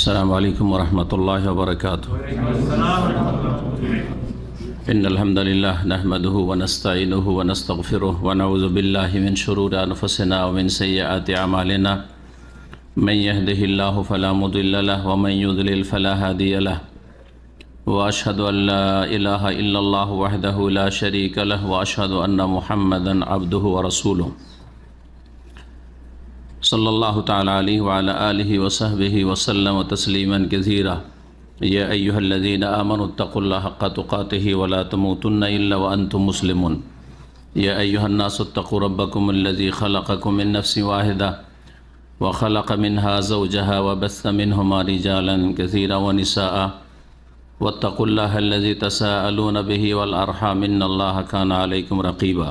السلام عليكم ورحمة الله وبركاته. إن الحمد لله نحمده ونستعينه ونستغفره ونعوذ بالله من شرور أنفسنا ومن سيئات أعمالنا. من يهده الله فلا مضل له ومن يضلل فلا هادي له. وأشهد أن لا إله إلا الله وحده لا شريك له وأشهد أن محمدا عبده ورسوله. صلى الله تعالى عليه وعلى آله وصحبه وسلم تسليما كثيرا. يا أيها الذين آمنوا اتقوا الله حق تقاته ولا تموتن إلا وأنتم مسلمون. يا أيها الناس اتقوا ربكم الذي خلقكم من نفس واحدة وخلق منها زوجها وبث منهما رجالا كثيرا ونساء واتقوا الله الذي تساءلون به والأرحام إن الله كان عليكم رقيبا.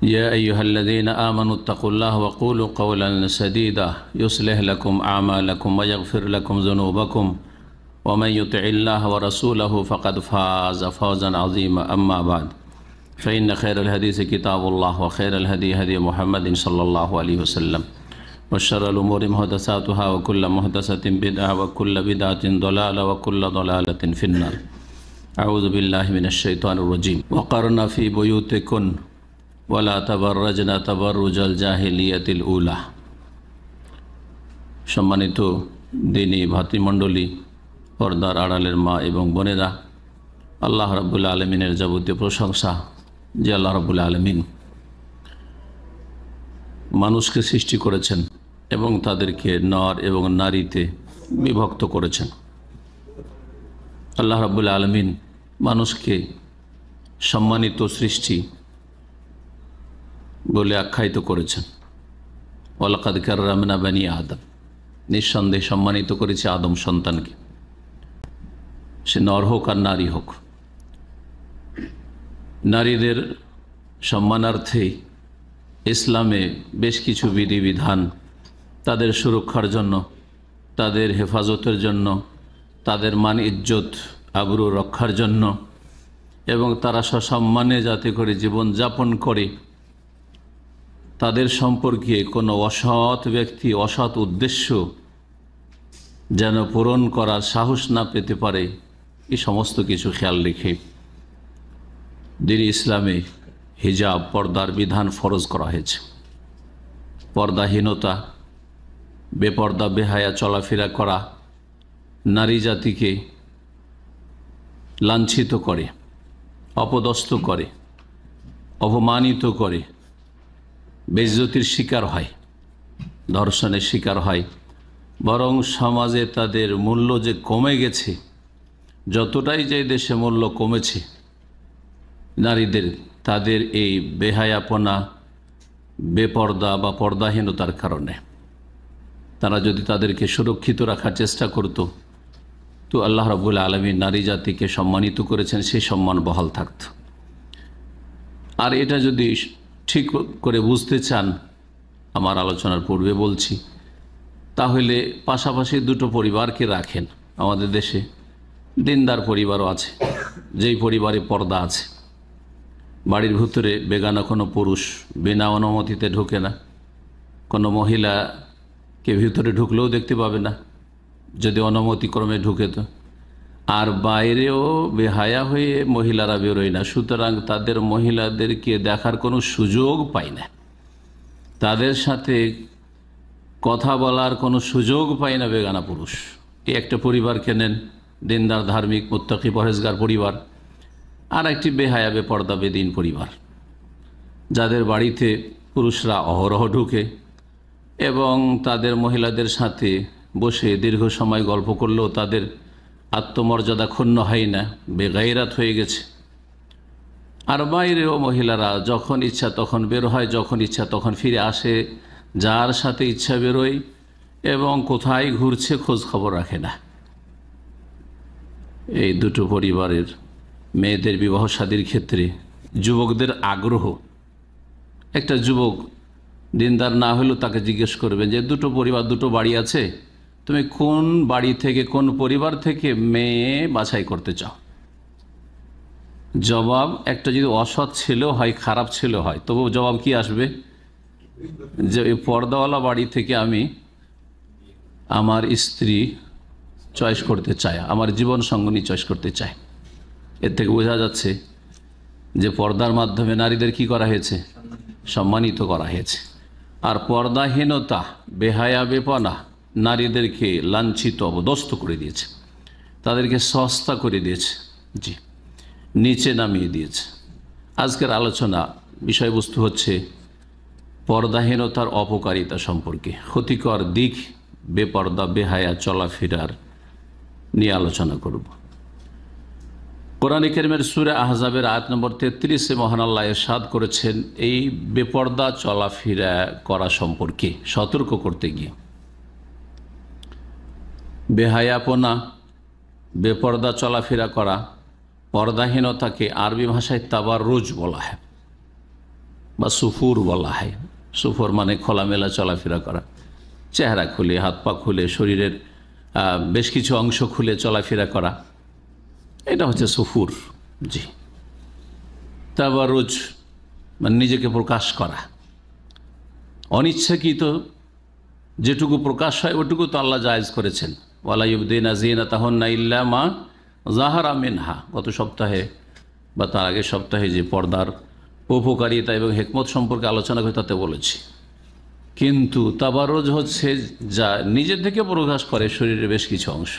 يا أيها الذين آمنوا اتقوا الله وقولوا قولا سديدا يصلح لكم أعمالكم ويغفر لكم ذنوبكم ومن يطع الله ورسوله فقد فاز فوزا عظيما. أما بعد فإن خير الحديث كتاب الله وخير الهدي هدي محمد صلى الله عليه وسلم وشر الأمور محدثاتها وكل محدثة بدعة وكل بدعة ضلالة وكل ضلالة في النار. أعوذ بالله من الشيطان الرجيم. وقرنا في بيوتكن ওয়ালা তাবাররাজনা তাবাররুজাল জাহিলিয়াতিল উলা। সম্মানিত দিনী ভাতৃমণ্ডলী, পর্দার আড়ালের মা এবং বোনেরা, আল্লাহ রাব্বুল আলামিনের যাবতীয় প্রশংসা যে আল্লাহ রাব্বুল আলামিন মানুষকে সৃষ্টি করেছেন এবং তাদেরকে নর এবং নারীতে বিভক্ত করেছেন। আল্লাহ রাব্বুল আলামিন মানুষকে সম্মানিত সৃষ্টি বলে আখ্যায়িত করেছেন। ওয়ালাকাদ কাররামনা বানি আদম, নিঃসন্দেহে সম্মানিত করেছে আদম সন্তানকে, সে নর হোক আর নারী হোক। নারীদের সম্মানার্থে ইসলামে বেশ কিছু বিধিবিধান তাদের সুরক্ষার জন্য, তাদের হেফাজতের জন্য, তাদের মান ইজ্জত আবরু রক্ষার জন্য এবং তারা সসম্মানে যাতে করে জীবন যাপন করে, তাদের সম্পর্কে কোনো অসৎ ব্যক্তি অসৎ উদ্দেশ্য যেন পূরণ করার সাহস না পেতে পারে, এই সমস্ত কিছু খেয়াল রেখে দ্বীন ইসলামে হিজাব পর্দার বিধান ফরজ করা হয়েছে। পর্দাহীনতা, বেপর্দা বেহায়া চলাফেরা করা নারী জাতিকে লাঞ্ছিত করে, অপদস্থ করে, অপমানিত করে, বেইজ্জতির শিকার হয়, ধর্ষণের শিকার হয়। বরং সমাজে তাদের মূল্য যে কমে গেছে, যতটাই যে দেশে মূল্য কমেছে নারীদের, তাদের এই বেহায়াপনা, বেপর্দা বা পর্দাহীনতার কারণে। তারা যদি তাদেরকে সুরক্ষিত রাখার চেষ্টা করত তো আল্লাহ রাব্বুল আলামিন নারী জাতিকে সম্মানিত করেছেন, সেই সম্মান বহাল থাকত। আর এটা যদি ঠিক করে বুঝতে চান, আমার আলোচনার পূর্বে বলছি, তাহলে পাশাপাশি দুটো পরিবারকে রাখেন। আমাদের দেশে দিনদার পরিবারও আছে, যেই পরিবারে পর্দা আছে। বাড়ির ভিতরে বেগানা কোনো পুরুষ বিনা অনুমতিতে ঢোকে না, কোনো মহিলাকে ভিতরে ঢুকলেও দেখতে পাবে না যদি অনুমতিক্রমে ঢুকে তো। আর বাইরেও বেহায়া হয়ে মহিলারা বেরোয় না, সুতরাং তাদের মহিলাদেরকে দেখার কোনো সুযোগ পায় না, তাদের সাথে কথা বলার কোনো সুযোগ পায় না বেগানা পুরুষ। এই একটা পরিবারকে নেন, দিনদার ধার্মিক মুত্তাকি পরহেজগার পরিবার। আর একটি বেহায়া বেপর্দা বেদিন পরিবার, যাদের বাড়িতে পুরুষরা অহরহ ঢুকে এবং তাদের মহিলাদের সাথে বসে দীর্ঘ সময় গল্প করলেও তাদের আত্মমর্যাদা ক্ষুণ্ণ হয় না, বেগাইরাত হয়ে গেছে। আর বাইরেও মহিলারা যখন ইচ্ছা তখন বের হয়, যখন ইচ্ছা তখন ফিরে আসে, যার সাথে ইচ্ছা বেরোয় এবং কোথায় ঘুরছে খোঁজ খবর রাখে না। এই দুটো পরিবারের মেয়েদের বিবাহ শাদীর ক্ষেত্রে যুবকদের আগ্রহ, একটা যুবক দিনদার না হলেও তাকে জিজ্ঞেস করবেন যে দুটো পরিবার, দুটো বাড়ি আছে, তুমি কোন বাড়ি থেকে, কোন পরিবার থেকে মেয়ে বাছাই করতে চাও? জবাব একটা যদি অসৎ ছেলেও হয়, খারাপ ছেলে হয়, তবু জবাব কি আসবে? যে পর্দাওয়ালা বাড়ি থেকে আমি আমার স্ত্রী চয়েস করতে চায়, আমার জীবন সঙ্গিনী চয়েস করতে চায়। এর থেকে বোঝা যাচ্ছে যে পর্দার মাধ্যমে নারীদের কি করা হয়েছে? সম্মানিত করা হয়েছে। আর পর্দাহীনতা, বেহায়া বেপনা নারীদেরকে লাঞ্ছিত অবদস্ত করে দিয়েছে, তাদেরকে সস্তা করে দিয়েছে, জি, নিচে নামিয়ে দিয়েছে। আজকের আলোচনা বিষয়বস্তু হচ্ছে পর্দাহীনতার অপকারিতা সম্পর্কে, ক্ষতিকর দিক বেপর্দা বেহায়া চলাফেরার নিয়ে আলোচনা করব। কোরআন কারীমের সূরা আহজাবের আয়াত নম্বর 33-এ মহান আল্লাহ ইরশাদ করেছেন এই বেপর্দা চলাফেরা করা সম্পর্কে সতর্ক করতে গিয়ে। বেহায়াপনা, বেপর্দা চলাফেরা করা, পর্দাহীনতাকে আরবি ভাষায় তাবাররুজ বলা হয় বা সুফুর বলা হয়। সুফুর মানে খোলামেলা চলাফেরা করা, চেহারা খুলে, হাত পা খুলে, শরীরের বেশ কিছু অংশ খুলে চলাফেরা করা, এটা হচ্ছে সুফুর। জি, তাবাররুজ মানে নিজেকে প্রকাশ করা, অনিচ্ছাকৃত যেটুকু প্রকাশ হয় ওটুকু তো আল্লাহ জায়েজ করেছেন। ওয়ালা ইউবদিনা যিনাতাহুন্না ইল্লা মা যাহারা মিনহা, গত সপ্তাহে বা তার আগের সপ্তাহে যে পর্দার উপকারিতা এবং হিকমত সম্পর্কে আলোচনা করে তাতে বলেছি। কিন্তু তাবাররুজ হচ্ছে যা নিজে থেকে প্রকাশ করে শরীরের বেশ কিছু অংশ।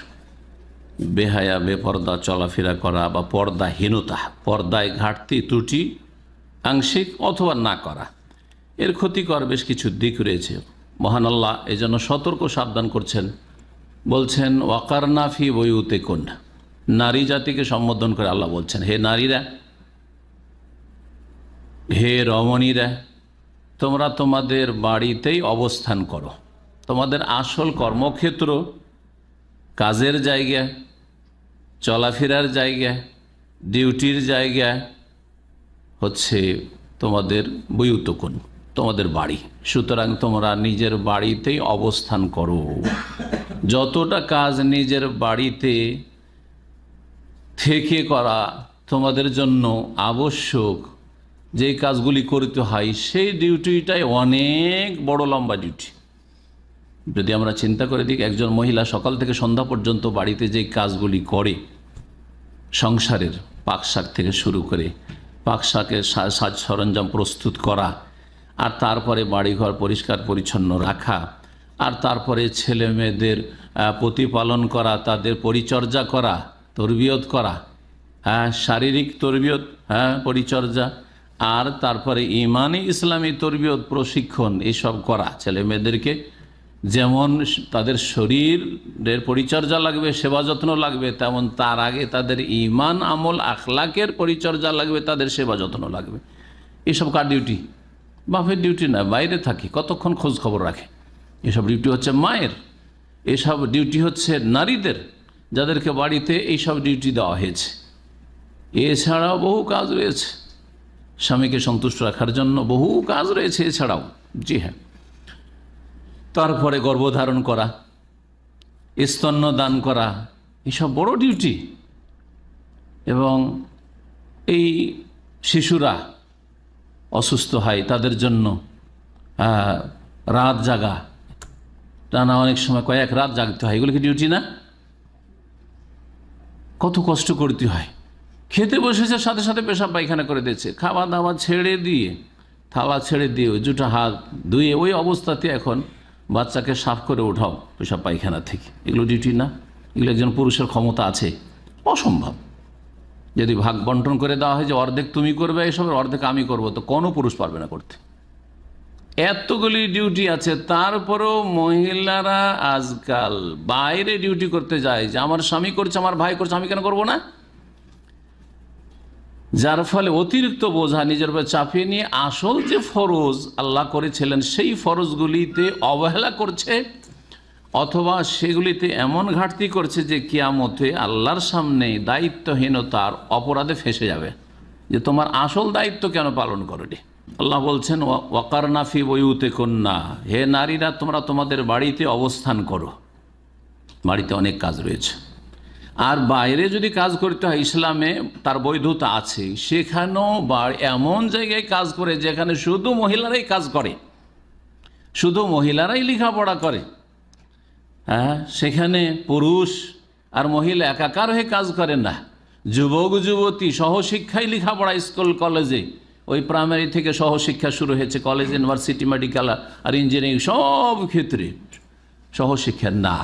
বেহায়া বেপর্দা চলাফেরা করা বা পর্দাহীনতা, পর্দায় ঘাটতি ত্রুটি আংশিক অথবা না করা, এর ক্ষতিকর বেশ কিছু দিক রয়েছে। মহান আল্লাহ এই জন্য সতর্ক সাবধান করছেন, বলছেন ওয়াকারনা ফি বুয়ুতিকুন্না, নারী জাতিকে সম্বোধন করে আল্লাহ বলছেন, হে নারীরা, হে রমণীরা, তোমরা তোমাদের বাড়িতেই অবস্থান করো। তোমাদের আসল কর্মক্ষেত্র, কাজের জায়গা, চলাফেরার জায়গা, ডিউটির জায়গা হচ্ছে তোমাদের বুয়ুতুকুন, তোমাদের বাড়ি। সুতরাং তোমরা নিজের বাড়িতেই অবস্থান করো। যতটা কাজ নিজের বাড়িতে থেকে করা তোমাদের জন্য আবশ্যক, যে কাজগুলি করতে হয়, সেই ডিউটিটাই অনেক বড় লম্বা ডিউটি। যদি আমরা চিন্তা করে দিই, একজন মহিলা সকাল থেকে সন্ধ্যা পর্যন্ত বাড়িতে যে কাজগুলি করে, সংসারের পাকশাক থেকে শুরু করে পাকশাকের সাজ সরঞ্জাম প্রস্তুত করা, আর তারপরে বাড়িঘর পরিষ্কার পরিচ্ছন্ন রাখা, আর তারপরে ছেলে মেয়েদের প্রতিপালন করা, তাদের পরিচর্যা করা, তরবিয়ত করা, শারীরিক তরবিয়ত, পরিচর্যা, আর তারপরে ইমানি ইসলামী তরবিয়ত প্রশিক্ষণ, এইসব করা। ছেলে মেয়েদেরকে যেমন তাদের শরীরের পরিচর্যা লাগবে, সেবা যত্ন লাগবে, তেমন তার আগে তাদের ইমান আমল আখলাকের পরিচর্যা লাগবে, তাদের সেবা যত্ন লাগবে। এসব কার ডিউটি? বাপের ডিউটি না, বাইরে থাকি, কতক্ষণ খোঁজ খবর রাখে। এসব ডিউটি হচ্ছে মায়ের, এসব ডিউটি হচ্ছে নারীদের, যাদেরকে বাড়িতে এইসব ডিউটি দেওয়া হয়েছে। এছাড়াও বহু কাজ রয়েছে, স্বামীকে সন্তুষ্ট রাখার জন্য বহু কাজ রয়েছে এছাড়াও। জি হ্যাঁ, তারপরে গর্ভধারণ করা, স্তন্য দান করা, এসব বড় ডিউটি। এবং এই শিশুরা অসুস্থ হয়, তাদের জন্য রাত জাগা, টানা অনেক সময় কয়েক রাত জাগতে হয়, এগুলো কি ডিউটি না? কত কষ্ট করতে হয়। খেতে বসেছে, সাথে সাথে পেশাব পায়খানা করে দিয়েছে, খাওয়া দাওয়া ছেড়ে দিয়ে, থালা ছেড়ে দিয়ে, জুটা হাত ধুয়ে ওই অবস্থাতে এখন বাচ্চাকে সাফ করে ওঠাও পেশাব পায়খানা থেকে, এগুলো ডিউটি না? এগুলো একজন পুরুষের ক্ষমতা আছে? অসম্ভব। যদি ভাগ বন্টন করে দেওয়া হয় যে অর্ধেক তুমি করবে এসবের, অর্ধেক আমি করব, তো কোনো পুরুষ পারবে না করতে। এতগুলি ডিউটি আছে, তারপরেও মহিলারা আজকাল বাইরে ডিউটি করতে যায়, যে আমার স্বামী করছে, আমার ভাই করছে, আমি কেন করব না? যার ফলে অতিরিক্ত বোঝা নিজের উপর চাপিয়ে নিয়ে আসল যে ফরজ আল্লাহ করেছিলেন সেই ফরজগুলিতে অবহেলা করছে, অথবা সেগুলিতে এমন ঘাটতি করছে যে কিয়ামতে আল্লাহর সামনে দায়িত্বহীনতার অপরাধে ফেঁসে যাবে, যে তোমার আসল দায়িত্ব কেন পালন করোনি। আল্লাহ বলছেন ওয়াকারনা ফি বুয়ুতিকুন্না, হে নারীরা, তোমরা তোমাদের বাড়িতে অবস্থান করো। বাড়িতে অনেক কাজ রয়েছে, আর বাইরে যদি কাজ করতে হয়, ইসলামে তার বৈধতা আছে, সেখানেও এমন জায়গায় কাজ করে যেখানে শুধু মহিলারাই কাজ করে, শুধু মহিলারাই লেখাপড়া করে, হ্যাঁ, সেখানে পুরুষ আর মহিলা একাকার হয়ে কাজ করেন না। যুবক যুবতী সহশিক্ষায় লেখাপড়া, স্কুল কলেজে, ওই প্রাইমারি থেকে সহশিক্ষা শুরু হয়েছে, কলেজ ইউনিভার্সিটি মেডিকেল আর ইঞ্জিনিয়ারিং সব ক্ষেত্রে সহশিক্ষা না,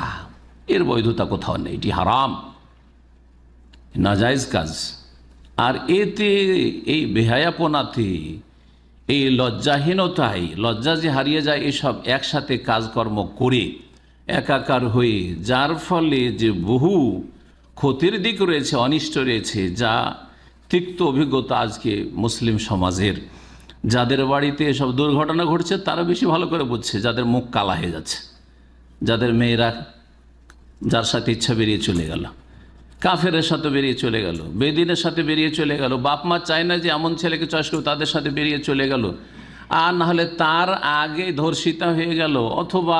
এর বৈধতা কোথাও নেই। এটি হারাম, নাজায়েজ কাজ। আর এতে এই বেহায়াপনাতে, এই লজ্জাহীনতায়, লজ্জা যে হারিয়ে যায় এসব একসাথে কাজকর্ম করে একাকার হয়ে, যার ফলে যে বহু ক্ষতির দিক রয়েছে, অনিষ্ট রয়েছে, যা তিক্ত অভিজ্ঞতা আজকে মুসলিম সমাজের। যাদের বাড়িতে এসব দুর্ঘটনা ঘটছে তারা বেশি ভালো করে বুঝছে, যাদের মুখ কালা হয়ে যাচ্ছে, যাদের মেয়েরা যার সাথে ইচ্ছা বেরিয়ে চলে গেল, কাফেরের সাথে বেরিয়ে চলে গেল, বেদিনের সাথে বেরিয়ে চলে গেল, বাপ মা চায় না যে এমন ছেলেকে চয়েস করবে, তাদের সাথে বেরিয়ে চলে গেল, আর না হলে তার আগে ধর্ষিতা হয়ে গেল অথবা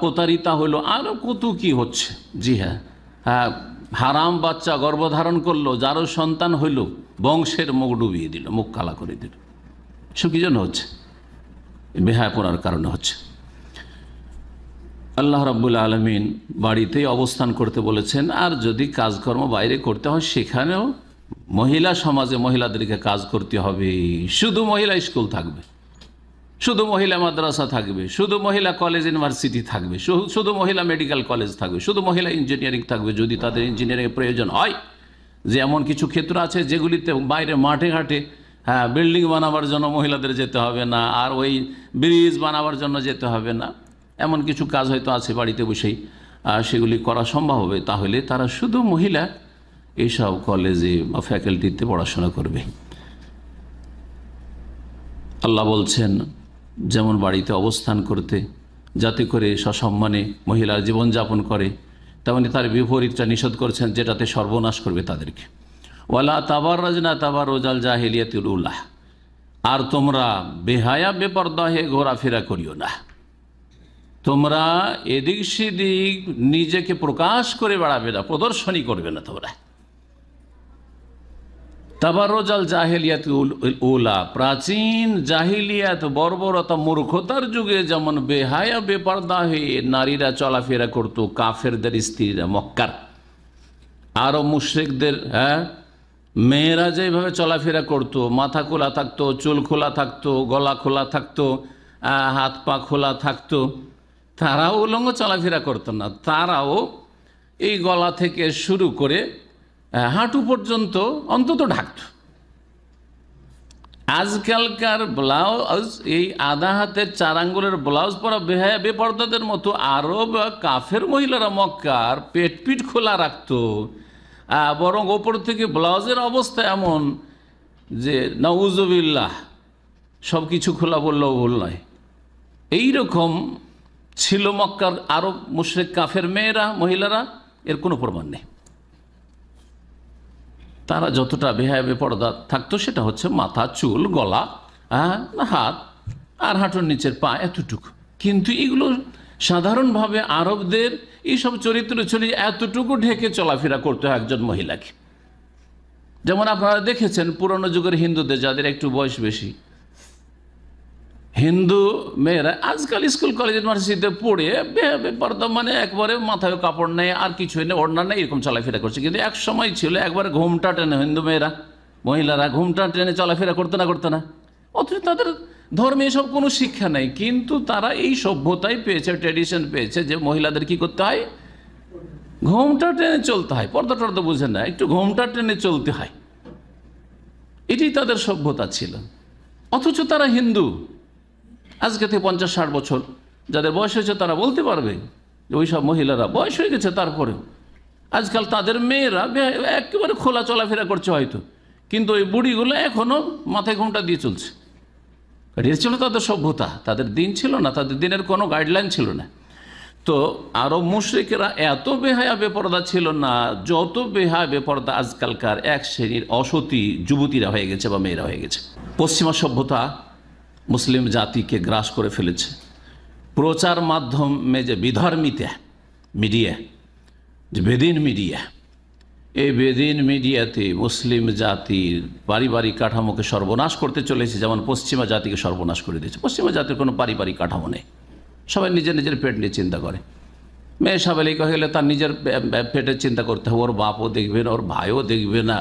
প্রতারিতা হলো, আরও কত কি হচ্ছে। জি হ্যাঁ, হারাম বাচ্চা গর্ভধারণ করলো, যারও সন্তান হইল, বংশের মুখ ডুবিয়ে দিল, মুখ কালা করে দিল। সব কি জন্য হচ্ছে? বেহায়াপনার কারণে হচ্ছে। আল্লাহ রাব্বুল আলামিন বাড়িতেই অবস্থান করতে বলেছেন, আর যদি কাজকর্ম বাইরে করতে হয় সেখানেও মহিলা সমাজে মহিলাদেরকে কাজ করতে হবে। শুধু মহিলা স্কুল থাকবে, শুধু মহিলা মাদ্রাসা থাকবে, শুধু মহিলা কলেজ ইউনিভার্সিটি থাকবে, শুধু মহিলা মেডিকেল কলেজ থাকবে, শুধু মহিলা ইঞ্জিনিয়ারিং থাকবে, যদি তাদের ইঞ্জিনিয়ারিংয়ের প্রয়োজন হয়। যে এমন কিছু ক্ষেত্র আছে যেগুলিতে বাইরে মাঠে ঘাটে বিল্ডিং বানাবার জন্য মহিলাদের যেতে হবে না, আর ওই ব্রিজ বানাবার জন্য যেতে হবে না, এমন কিছু কাজ হয়তো আছে বাড়িতে বসেই সেগুলি করা সম্ভব হবে, তাহলে তারা শুধু মহিলা এইসব কলেজে বা ফ্যাকাল্টিতে পড়াশোনা করবে। আল্লাহ বলছেন যেমন বাড়িতে অবস্থান করতে, যাতে করে সসম্মানে মহিলার জীবনযাপন করে, তেমনি তার বিপরীতটা নিষেধ করছেন যেটাতে সর্বনাশ করবে তাদেরকে। ওয়ালা তাবাররাজনা তাবাররুজাল জাহিলিয়াতিল উলা, আর তোমরা বেহায়া বেপরদা হয়ে ঘোরাফেরা করিও না, তোমরা এদিক সেদিক নিজেকে প্রকাশ করে বেড়াবে না, প্রদর্শনী করবে না তোমরা। তাবাররুজাল জাহিলিয়াতুল উলা, প্রাচীন জাহিলিয়াত বর্বরতা মূর্খতার যুগে যেমন বেহায়া বেপরদা হয়ে নারীরা চলাফেরা করত, কাফেরদের স্ত্রীরা মক্কার, আরও মুশরিকদের মেয়েরা যেভাবে চলাফেরা করত, মাথা খোলা থাকতো, চুল খোলা থাকতো, গলা খোলা থাকতো, হাত পা খোলা থাকতো, তারাও উলঙ্গ চলাফেরা করতো না। তারাও এই গলা থেকে শুরু করে হাঁটু পর্যন্ত অন্তত ঢাকত। আজকালকার ব্লাউজ, এই আধা হাতের 4 আঙ্গুলের ব্লাউজ পরা বেহায়া বেপরদাদের মতো আরব কাফের মহিলারা মক্কার পেট পিঠ খোলা রাখতো, বরং ওপর থেকে ব্লাউজের অবস্থা এমন যে নাউজুবিল্লাহ, সব কিছু খোলা বললেও ভুল নয়। এইরকম ছিল মক্কার আরব মুশরিক কাফের মেয়েরা, মহিলারা, এর কোনো প্রমাণ নেই। তারা যতটা বেহায়া বেপরদা থাকতো সেটা হচ্ছে মাথা, চুল, গলা, হাত আর হাঁটুর নিচের পা, এতটুকু। কিন্তু এগুলো সাধারণভাবে আরবদের এইসব চরিত্র চরিত্র এতটুকু ঢেকে চলাফেরা করতে হয় একজন মহিলাকে। যেমন আপনারা দেখেছেন পুরনো যুগের হিন্দুদের, যাদের একটু বয়স বেশি, হিন্দু মেয়েরা আজকাল স্কুল কলেজ ইউনিভার্সিটিতে পড়ে বেপরদা, মানে একবারে মাথায় কাপড় নেই, আর কিছু নেই, ওড়না নেই, এরকম চলাফেরা করছে। কিন্তু এক সময় ছিল একবারে ঘোমটা টেনে হিন্দু মেয়েরা, মহিলারা ঘোমটা টেনে চলাফেরা করতে না, অথচ তাদের ধর্মে এসব কোনো শিক্ষা নেই। কিন্তু তারা এই সভ্যতাই পেয়েছে, ট্র্যাডিশন পেয়েছে যে মহিলাদের কি করতে হয়, ঘোমটা টেনে চলতে হয়। পর্দা টর্দা বুঝে না, একটু ঘোমটা টেনে চলতে হয়, এটি তাদের সভ্যতা ছিল। অথচ তারা হিন্দু। আজকে থেকে 50-60 বছর যাদের বয়স হয়েছে তারা বলতে পারবে যে ওই সব মহিলারা বয়স হয়ে গেছে, তারপরেও আজকাল তাদের মেয়েরা একেবারে খোলা চলাফেরা করছে হয়তো, কিন্তু ওই বুড়িগুলো এখনও মাথায় ঘোমটা দিয়ে চলছে। এটা ছিল তাদের সভ্যতা, তাদের দিন ছিল না, তাদের দিনের কোনো গাইডলাইন ছিল না। তো আরব মুশরিকেরা এত বেহায়া বেপরদা ছিল না যত বেহায়া বেপরদা আজকালকার এক শ্রেণীর অসতী যুবতীরা হয়ে গেছে বা মেয়েরা হয়ে গেছে। পশ্চিমা সভ্যতা মুসলিম জাতিকে গ্রাস করে ফেলেছে। প্রচার মাধ্যমে যে বিধর্মিতা মিডিয়া, যে বেদিন মিডিয়া, এই বেদিন মিডিয়াতে মুসলিম জাতির পারিবারিক কাঠামোকে সর্বনাশ করতে চলেছে, যেমন পশ্চিমা জাতিকে সর্বনাশ করে দিয়েছে। পশ্চিমা জাতির কোনো পারিবারিক কাঠামো নেই, সবাই নিজের নিজের পেট নিয়ে চিন্তা করে। মেয়ে সাবালিকা হয়ে গেলে তার নিজের পেটের চিন্তা করতে হবে, ওর বাপও দেখবে না, ওর ভাইও দেখবে না,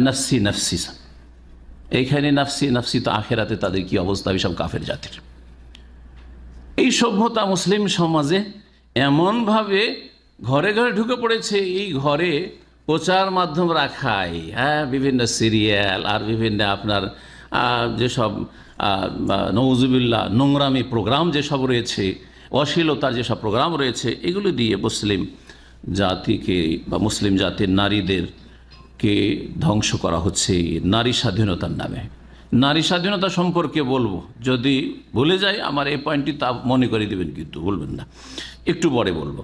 নফসি নফসি। এইখানে নফসি নফসি, তো আখেরাতে তাদের কি অবস্থা, সব কাফের জাতির। এই সভ্যতা মুসলিম সমাজে এমনভাবে ঘরে ঘরে ঢুকে পড়েছে, এই ঘরে প্রচার মাধ্যম রাখায়, হ্যাঁ, বিভিন্ন সিরিয়াল আর বিভিন্ন আপনার যেসব নওজুবিল্লাহ নোংরামি প্রোগ্রাম যেসব রয়েছে, অশ্লীলতার যেসব প্রোগ্রাম রয়েছে, এগুলো দিয়ে মুসলিম জাতিকে বা মুসলিম জাতির নারীদেরকে ধ্বংস করা হচ্ছে নারী স্বাধীনতার নামে। নারী স্বাধীনতা সম্পর্কে বলবো, যদি ভুলে যাই আমার এই পয়েন্টটি তা মনে করে দেবেন, কিন্তু বলবেন না, একটু পরে বলবো।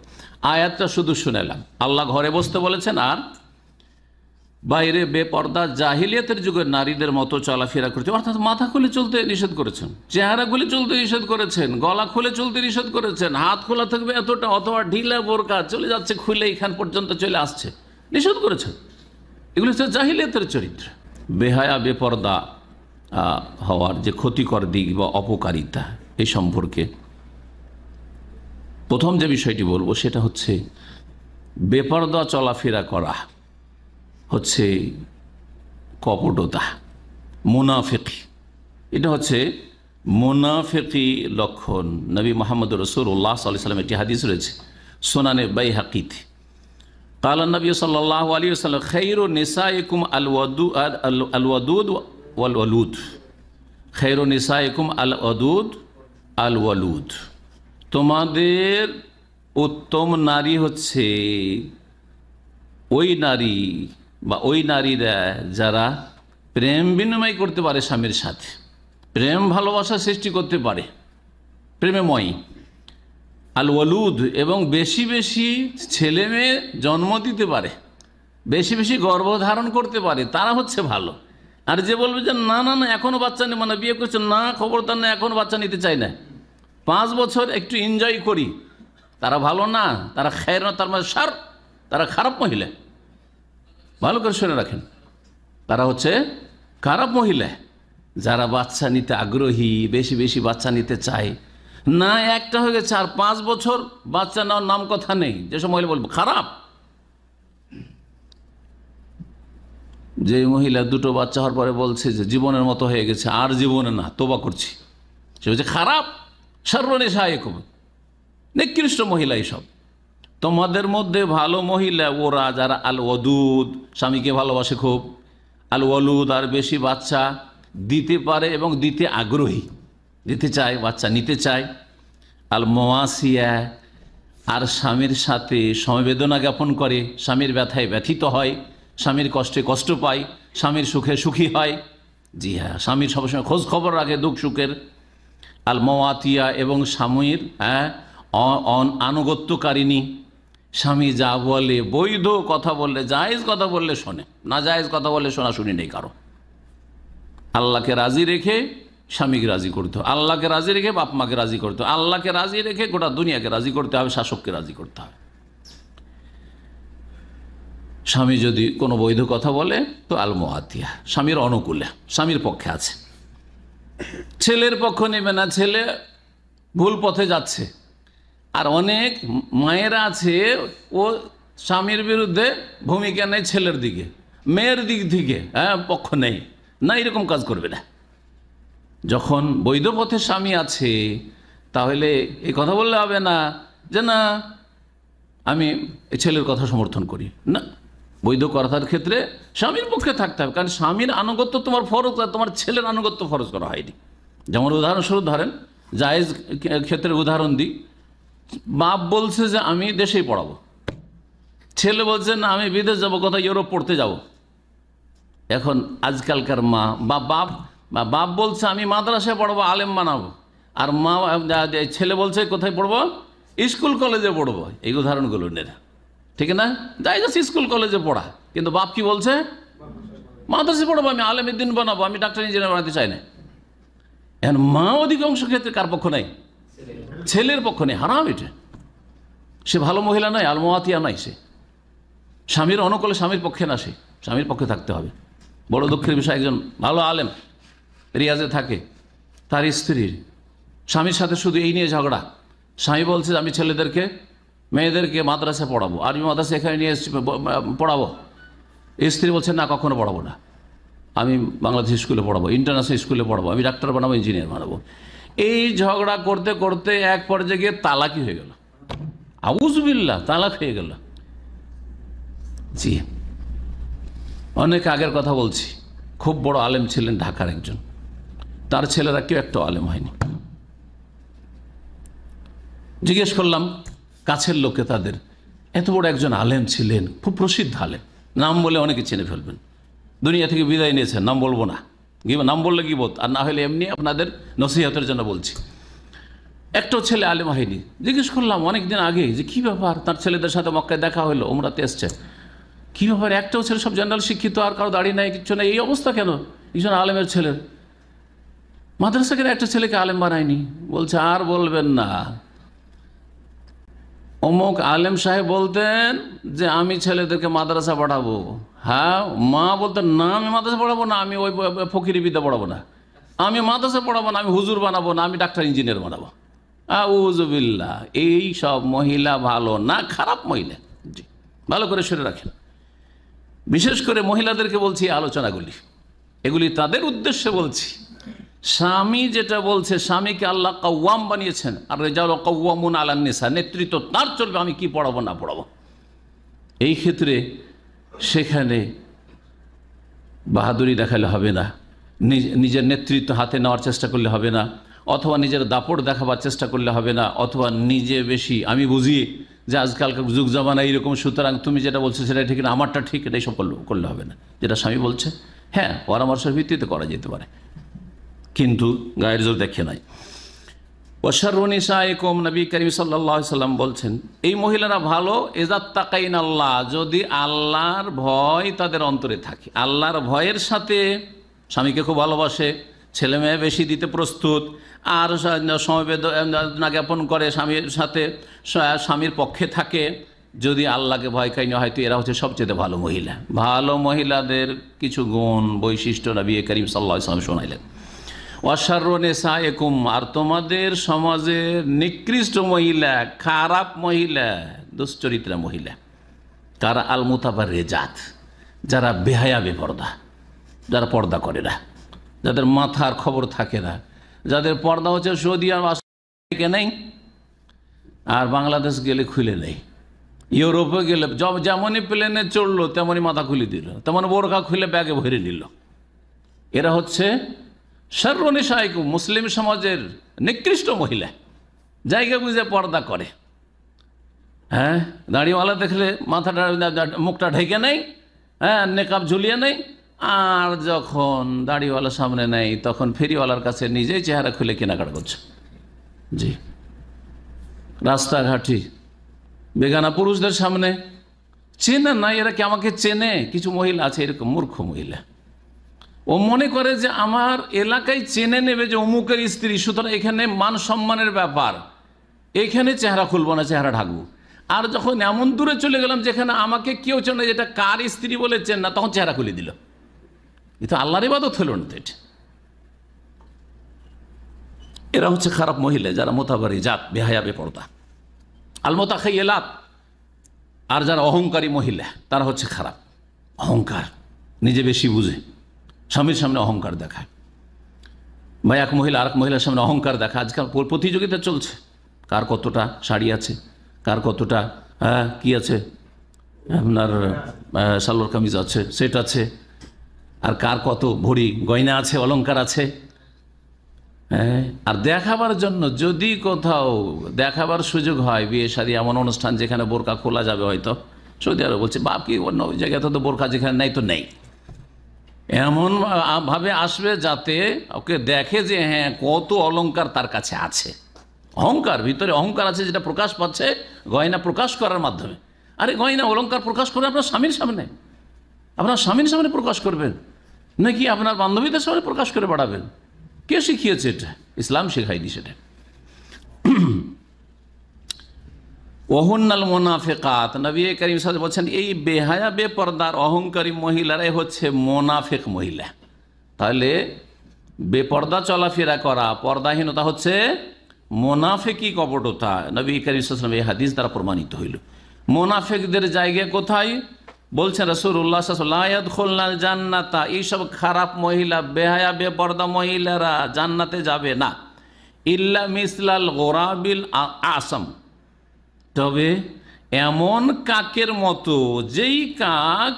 আয়াতটা শুধু শুনেলাম, আল্লাহ ঘরে বসতে বলেছেন আর বাইরে বেপর্দা জাহিলিয়াতের যুগে নারীদের মতো চলাফেরা করতে, অর্থাৎ মাথা খুলে চলতে নিষেধ করেছেন, চেহারা খুলে চলতে নিষেধ করেছেন, গলা খুলে চলতে নিষেধ করেছেন, হাত খোলা থাকবে এতটা, অথবা ঢিলা বোরকা চলে যাচ্ছে খুলে এখান পর্যন্ত চলে আসছে, নিষেধ করেছেন। এগুলো হচ্ছে জাহিলিয়াতের চরিত্র। বেহায়া বেপর্দা হওয়ার যে ক্ষতিকর দিক বা অপকারিতা, এই সম্পর্কে প্রথম যে বিষয়টি বলবো সেটা হচ্ছে বেপর্দা চলাফেরা করা হচ্ছে কপটতা, মুনাফিকি। এটা হচ্ছে মুনাফিকি লক্ষণ। নবী মুহাম্মদ রাসূলুল্লাহ সাল্লাল্লাহু আলাইহি ওয়াসাল্লাম, একটি হাদিস রয়েছে সুনানে বাইহাকিতে, قال النبي صلى الله عليه وسلم خير نسائكم الودود والولود خير نسائكم الودود الولود। তোমাদের উত্তম নারী হচ্ছে ওই নারী বা ওই নারীরা যারা প্রেম বিনিময় করতে পারে স্বামীর সাথে, প্রেম ভালোবাসা সৃষ্টি করতে পারে, প্রেমময়ী। আল ওয়ালুদ, এবং বেশি বেশি ছেলে মেয়ে জন্ম দিতে পারে, বেশি বেশি গর্ভধারণ করতে পারে, তারা হচ্ছে ভালো। আর যে বলবে যে না না না এখনো বাচ্চা নেই, মানে বিয়ে করছে না, খবরদার না, এখনো বাচ্চা নিতে চাই না, 5 বছর একটু এনজয় করি, তারা ভালো না, তারা খের না, তার মানে সার, তারা খারাপ মহিলা। ভালো করে শুনে রাখেন, তারা হচ্ছে খারাপ মহিলা। যারা বাচ্চা নিতে আগ্রহী, বেশি বেশি বাচ্চা নিতে চায় না, একটা হয়ে গেছে আর 5 বছর বাচ্চা নেওয়ার নাম কথা নেই, যেসব মহিলা বলবো খারাপ। যে মহিলা 2টো বাচ্চা হওয়ার পরে বলছে যে জীবনের মতো হয়ে গেছে, আর জীবনে না, তোবা করছি, সে হচ্ছে খারাপ। সর্বনে সাহেব নিকৃষ্ট মহিলা। এইসব তোমাদের মধ্যে ভালো মহিলা ওরা যারা আল ওয়াদুদ, স্বামীকে ভালোবাসে খুব, আল ওয়ালুদ, আর বেশি বাচ্চা দিতে পারে এবং দিতে আগ্রহী, দিতে চায়, বাচ্চা নিতে চায়। আল মোয়াসিয়া, আর স্বামীর সাথে সমবেদনা জ্ঞাপন করে, স্বামীর ব্যথায় ব্যথিত হয়, স্বামীর কষ্টে কষ্ট পায়, স্বামীর সুখে সুখী হয়। জি হ্যাঁ, স্বামীর সবসময় খোঁজ খবর রাখে দুঃখ সুখের। আল মোয়াতিয়া, এবং স্বামীর আনুগত্যকারিণী, স্বামী যা বলে, বৈধ কথা বললে, জায়েজ কথা বললে শোনে, না জায়েজ কথা বললে শোনা শুনি নেই কারো। আল্লাহকে রাজি রেখে স্বামীকে রাজি করতে হবে, আল্লাহকে রাজি রেখে বাপ মাকে রাজি করতে হবে, আল্লাহকে রাজি রেখে গোটা দুনিয়াকে রাজি করতে হবে, শাসককে রাজি করতে হবে। স্বামী যদি কোনো বৈধ কথা বলে তো আল মুআতিয়া, স্বামীর অনুকূলে, স্বামীর পক্ষে আছে, ছেলের পক্ষ নেবে না, ছেলে ভুল পথে যাচ্ছে। আর অনেক মায়েরা আছে, ও স্বামীর বিরুদ্ধে ভূমিকা নেই, ছেলের দিকে, মেয়ের দিক থেকে পক্ষ নেই, না এরকম কাজ করবে না। যখন বৈধ পথে স্বামী আছে, তাহলে এই কথা বললে হবে না যে না আমি এই ছেলের কথা সমর্থন করি, না, বৈধ কথার ক্ষেত্রে স্বামীর পক্ষে থাকতে হবে, কারণ স্বামীর আনুগত্য তোমার ফরজ, আর তোমার ছেলের আনুগত্য ফরজ করা হয়নি। যেমন উদাহরণস্বরূপ ধরেন, জায়েজ ক্ষেত্রে উদাহরণ দিই, বাপ বলছে যে আমি দেশেই পড়াবো, ছেলে বলছে না আমি বিদেশ যাবো, কোথাও ইউরোপ পড়তে যাব। এখন আজকালকার মা বা বাপ বলছে আমি মাদ্রাসায় পড়বো, আলেম বানাবো, আর মা ছেলে বলছে কোথায় পড়বো, স্কুল কলেজে পড়বো। এই উদাহরণগুলো নেই, ঠিক না? যাই যাচ্ছে স্কুল কলেজে পড়া, কিন্তু বাপ কি বলছে, মাদ্রাসায় পড়বো, আমি আলেমের দিন বানাবো, আমি ডাক্তার ইঞ্জিনিয়ার বানাতে চাই না। এখন মা অধিকাংশ ক্ষেত্রে কার পক্ষ নেই, ছেলের পক্ষ নেই, হারাম এটা। সে ভালো মহিলা নয়, আলমোয়াতিয়া নয়, সে স্বামীর অনুকূলে, স্বামীর পক্ষে না, সে স্বামীর পক্ষে থাকতে হবে। বড় দুঃখের বিষয়, একজন ভালো আলেম রিয়াজে থাকে, তার স্ত্রীর স্বামীর সাথে শুধু এই নিয়ে ঝগড়া। স্বামী বলছে আমি ছেলেদেরকে মেয়েদেরকে মাদ্রাসা পড়াবো, আরবি মাদ্রাসা এখানে নিয়ে এসেছি পড়াবো। স্ত্রী বলছে না, কখনো পড়াবো না, আমি বাংলাদেশ স্কুলে পড়াবো, ইন্টারন্যাশনাল স্কুলে পড়াবো, আমি ডাক্তার বানাবো, ইঞ্জিনিয়ার বানাবো। এই ঝগড়া করতে করতে এক পর্যায়ে গিয়ে তালাকই হয়ে গেল। আউযুবিল্লাহ, তালাক হয়ে গেল। জি, অনেক আগের কথা বলছি। খুব বড় আলেম ছিলেন ঢাকার একজন, তার ছেলেরা কেউ একটা আলেম হয়নি। জিজ্ঞেস করলাম কাছের লোকে তাদের, এত বড় একজন আলেম ছিলেন, খুব প্রসিদ্ধ আলেম, নাম বলে অনেকে চিনে ফেলবেন, দুনিয়া থেকে বিদায় নিয়েছেন, নাম বলবো না, নাম বললে গীবত, আর না হলে এমনি আপনাদের নসিহতের জন্য বলছি। একটাও ছেলে আলেম হয়নি। জিজ্ঞেস করলাম অনেকদিন আগে যে কী ব্যাপার, তার ছেলেদের সাথে মক্কায় দেখা হলো, ওমরাতে এসছে, কী ব্যাপার, একটাও ছেলে, সব জেনারেল শিক্ষিত, আর কারো দাড়ি নাই, কিচ্ছু নেই, এই অবস্থা কেন একজন আলেমের ছেলের? মাদ্রাসা কেন একটা ছেলেকে আলেম বানায়নি? বলছে আর বলবেন না, অমুক আলেম সাহেব বলতেন যে আমি ছেলেদেরকে মাদ্রাসা পড়াবো। হ্যাঁ, মা বলতেন না আমি মাদ্রাসা পড়াবো না, আমি ওই ফকিরি বিদ্যা পড়াবো না, আমি মাদ্রাসা পড়াবো না, আমি হুজুর বানাবো না, আমি ডাক্তার ইঞ্জিনিয়ার বানাবো। আউযুবিল্লাহ। এই সব মহিলা ভালো না, খারাপ মহিলা। জি, ভালো করে শুনে রাখেন। বিশেষ করে মহিলাদেরকে বলছি আলোচনাগুলি, এগুলি তাদের উদ্দেশ্যে বলছি। স্বামী যেটা বলছে, স্বামীকে আল্লাহ কাওয়াম বানিয়েছেন, আর রিজালু কাওয়ামুন আলান নিসা, নেতৃত্ব তার চলবে, আমি কি পড়াবো না পড়াবো। এই ক্ষেত্রে সেখানে বাহাদুরি দেখালে হবে না, নিজের নেতৃত্ব হাতে নেওয়ার চেষ্টা করলে হবে না, অথবা নিজের দাপট দেখাবার চেষ্টা করলে হবে না, অথবা নিজে বেশি আমি বুঝি যে আজকালকার যুগ জামানা এইরকম, সুতরাং তুমি যেটা বলছো সেটা ঠিক না, আমারটা ঠিক, এটা এইসব করলে হবে না। যেটা স্বামী বলছে, হ্যাঁ পরামর্শের ভিত্তিতে করা যেতে পারে, কিন্তু গায়ের জোর দেখে নাই। ওয়াশাররু নিসাইকুম, নবী করিম সাল্লাল্লাহু আলাইহি সাল্লাম বলছেন, এই মহিলারা ভালো ইযাত তাকাইনাল্লাহ, যদি আল্লাহর ভয় তাদের অন্তরে থাকে, আল্লাহর ভয়ের সাথে স্বামীকে খুব ভালোবাসে, ছেলে মেয়ে বেশি দিতে প্রস্তুত, আর সমবেদনা জ্ঞাপন করে স্বামীর সাথে, স্বামীর পক্ষে থাকে, যদি আল্লাহকে ভয় কাহিনী, হয়তো এরা হচ্ছে সবচেয়ে ভালো মহিলা। ভালো মহিলাদের কিছু গুণ বৈশিষ্ট্য নবী করিম সাল্লাল্লাহু আলাইহি সাল্লাম শোনাইলেন। ওয়াশাররু নিসাইকুম, আর তোমাদের সমাজের নিকৃষ্ট মহিলা, খারাপ মহিলা, দুশ্চরিত্রা মহিলা কারা? আল মুতাবাররিজাত, যারা বেহায়া বেপর্দা, যারা পর্দা করে না, যাদের মাথার খবর থাকে না, যাদের পর্দা হচ্ছে সৌদি আরব থেকে নেই, আর বাংলাদেশ গেলে খুলে নেই, ইউরোপে গেলে যেমনই প্লেনে চড়লো তেমনই মাথা খুলে দিল, তেমন বোরকা খুলে ব্যাগে ভরে নিল। এরা হচ্ছে শাররু নিসাইকুম, মুসলিম সমাজের নিকৃষ্ট মহিলা, জায়গা বুঝে পর্দা করে। হ্যাঁ, দাড়িওয়ালা দেখলে মাথাটা মুখটা ঢেকে নেই, হ্যাঁ নেকাব ঝুলিয়ে নেই, আর যখন দাড়িওয়ালা সামনে নেই তখন ফেরিওয়ালার কাছে নিজেই চেহারা খুলে কেনাকাটা করছে। জি, রাস্তাঘাটি বেগানা পুরুষদের সামনে চেনে না, এরা কি আমাকে চেনে? কিছু মহিলা আছে এরকম মূর্খ মহিলা, ও মনে করে যে আমার এলাকায় চেনে নেবে যে অমুকের স্ত্রী, সুতরাং এখানে মান সম্মানের ব্যাপার, এখানে চেহারা খুলবো না, চেহারা ঢাকবো। আর যখন এমন দূরে চলে গেলাম যেখানে আমাকে কেউ চেনে, যেটা কার স্ত্রী বলে চেন না, তখন চেহারা খুলে দিল। এটা আল্লাহর ইবাদত হলো না। তো এরা হচ্ছে খারাপ মহিলা, যারা মুতাবাররিজাত, বেহায়া বেপর্দা। আল মুতাখাইয়ালাত, আর যারা অহংকারী মহিলা, তারা হচ্ছে খারাপ। অহংকার, নিজে বেশি বুঝে, স্বামীর সামনে অহংকার দেখায়, বা এক মহিলা আর এক মহিলার সামনে অহংকার দেখা। আজকাল প্রতিযোগিতা চলছে, কার কতটা শাড়ি আছে, কার কতটা কি আছে, আপনার সালোয়ার কামিজ আছে, সেট আছে, আর কার কত ভরি গয়না আছে, অলংকার আছে। হ্যাঁ, আর দেখাবার জন্য যদি কোথাও দেখাবার সুযোগ হয়, বিয়ে শাদী এমন অনুষ্ঠান যেখানে বোরকা খোলা যাবে, হয়তো সৌদি আরব বলছে বাপ কি অন্য জায়গায় তো বোরকা যেখানে নেই তো নেই, এমন ভাবে আসবে যাতে ওকে দেখে যে হ্যাঁ কত অলংকার তার কাছে আছে। অহংকার, ভিতরে অহংকার আছে, যেটা প্রকাশ পাচ্ছে গয়না প্রকাশ করার মাধ্যমে। আরে গয়না অলংকার প্রকাশ করে আপনার স্বামীর সামনে, আপনার স্বামীর সামনে প্রকাশ করবেন, নাকি আপনার বান্ধবীদের সামনে প্রকাশ করে বাড়াবেন? কে শিখিয়েছে এটা? ইসলাম শেখায়নি সেটা। ওহুন্নাল মুনাফিকাত, নবী করিম সাল্লাল্লাহু আলাইহি ওয়াসাল্লাম বলছেন এই বেহায়া বেপরদার অহংকারী মহিলারাই হচ্ছে মোনাফিক মহিলা। তাহলে বেপর্দা চলাফেরা করা, পর্দাহীনতা হচ্ছে মোনাফেকি কপটতা নবী করিম সাল্লাল্লাহু আলাইহি ওয়াসাল্লাম এই হাদিস দ্বারা প্রমাণিত হইল। মোনাফেকদের জায়গা কোথায়? বলছেন রাসূলুল্লাহ সাল্লাল্লাহু আলাইহি ওয়াসাল্লাম, লা ইয়াদখুলুল জান্নাতা, এইসব খারাপ মহিলা, বেহায়া বেপরদা মহিলারা জান্নাতে যাবে না। ইল্লা মিসলাল গোরাবিল আসম, তবে এমন কাকের মতো যেই কাক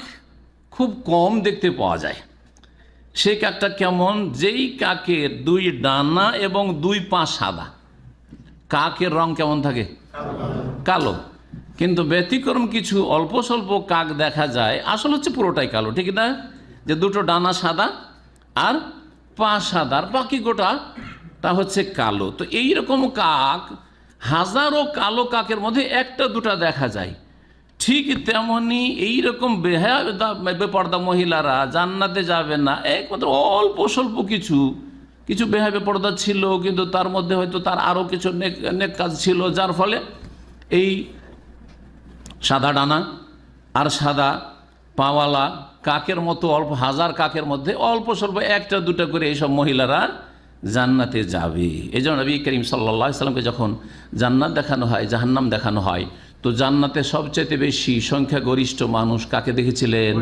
খুব কম দেখতে পাওয়া যায়। সেই কাকটা কেমন? যেই কাকের দুই ডানা এবং দুই পা সাদা। কাকের রং কেমন থাকে? কালো। কিন্তু ব্যতিক্রম কিছু অল্প স্বল্প কাক দেখা যায়, আসলে হচ্ছে পুরোটাই কালো, ঠিক না? যে দুটো ডানা সাদা আর পা সাদা, আর বাকি গোটা তা হচ্ছে কালো। তো এইরকম কাক, হাজারো কালো কাকের মধ্যে একটা দুটা দেখা যায়। ঠিক তেমনি এইরকম বেপর্দা মহিলারা জান্নাতে যাবে না। একমাত্র অল্প স্বল্প কিছু বেহায়া বেপর্দা ছিল, কিন্তু তার মধ্যে হয়তো তার আরও কিছু নেক কাজ ছিল, যার ফলে এই সাদা ডানা আর সাদা পাওয়ালা কাকের মতো অল্প হাজার কাকের মধ্যে অল্প স্বল্প একটা দুটা করে এইসব মহিলারা জান্নাতে যাবে। এই জন্য নবী করিম সাল্লাল্লাহু আলাইহি ওয়াসাল্লামকে যখন জান্নাত দেখানো হয়, জাহান্নাম দেখানো হয়, তো জান্নাতে সবচাইতে বেশি সংখ্যাগরিষ্ঠ মানুষ কাকে দেখেছিলেন?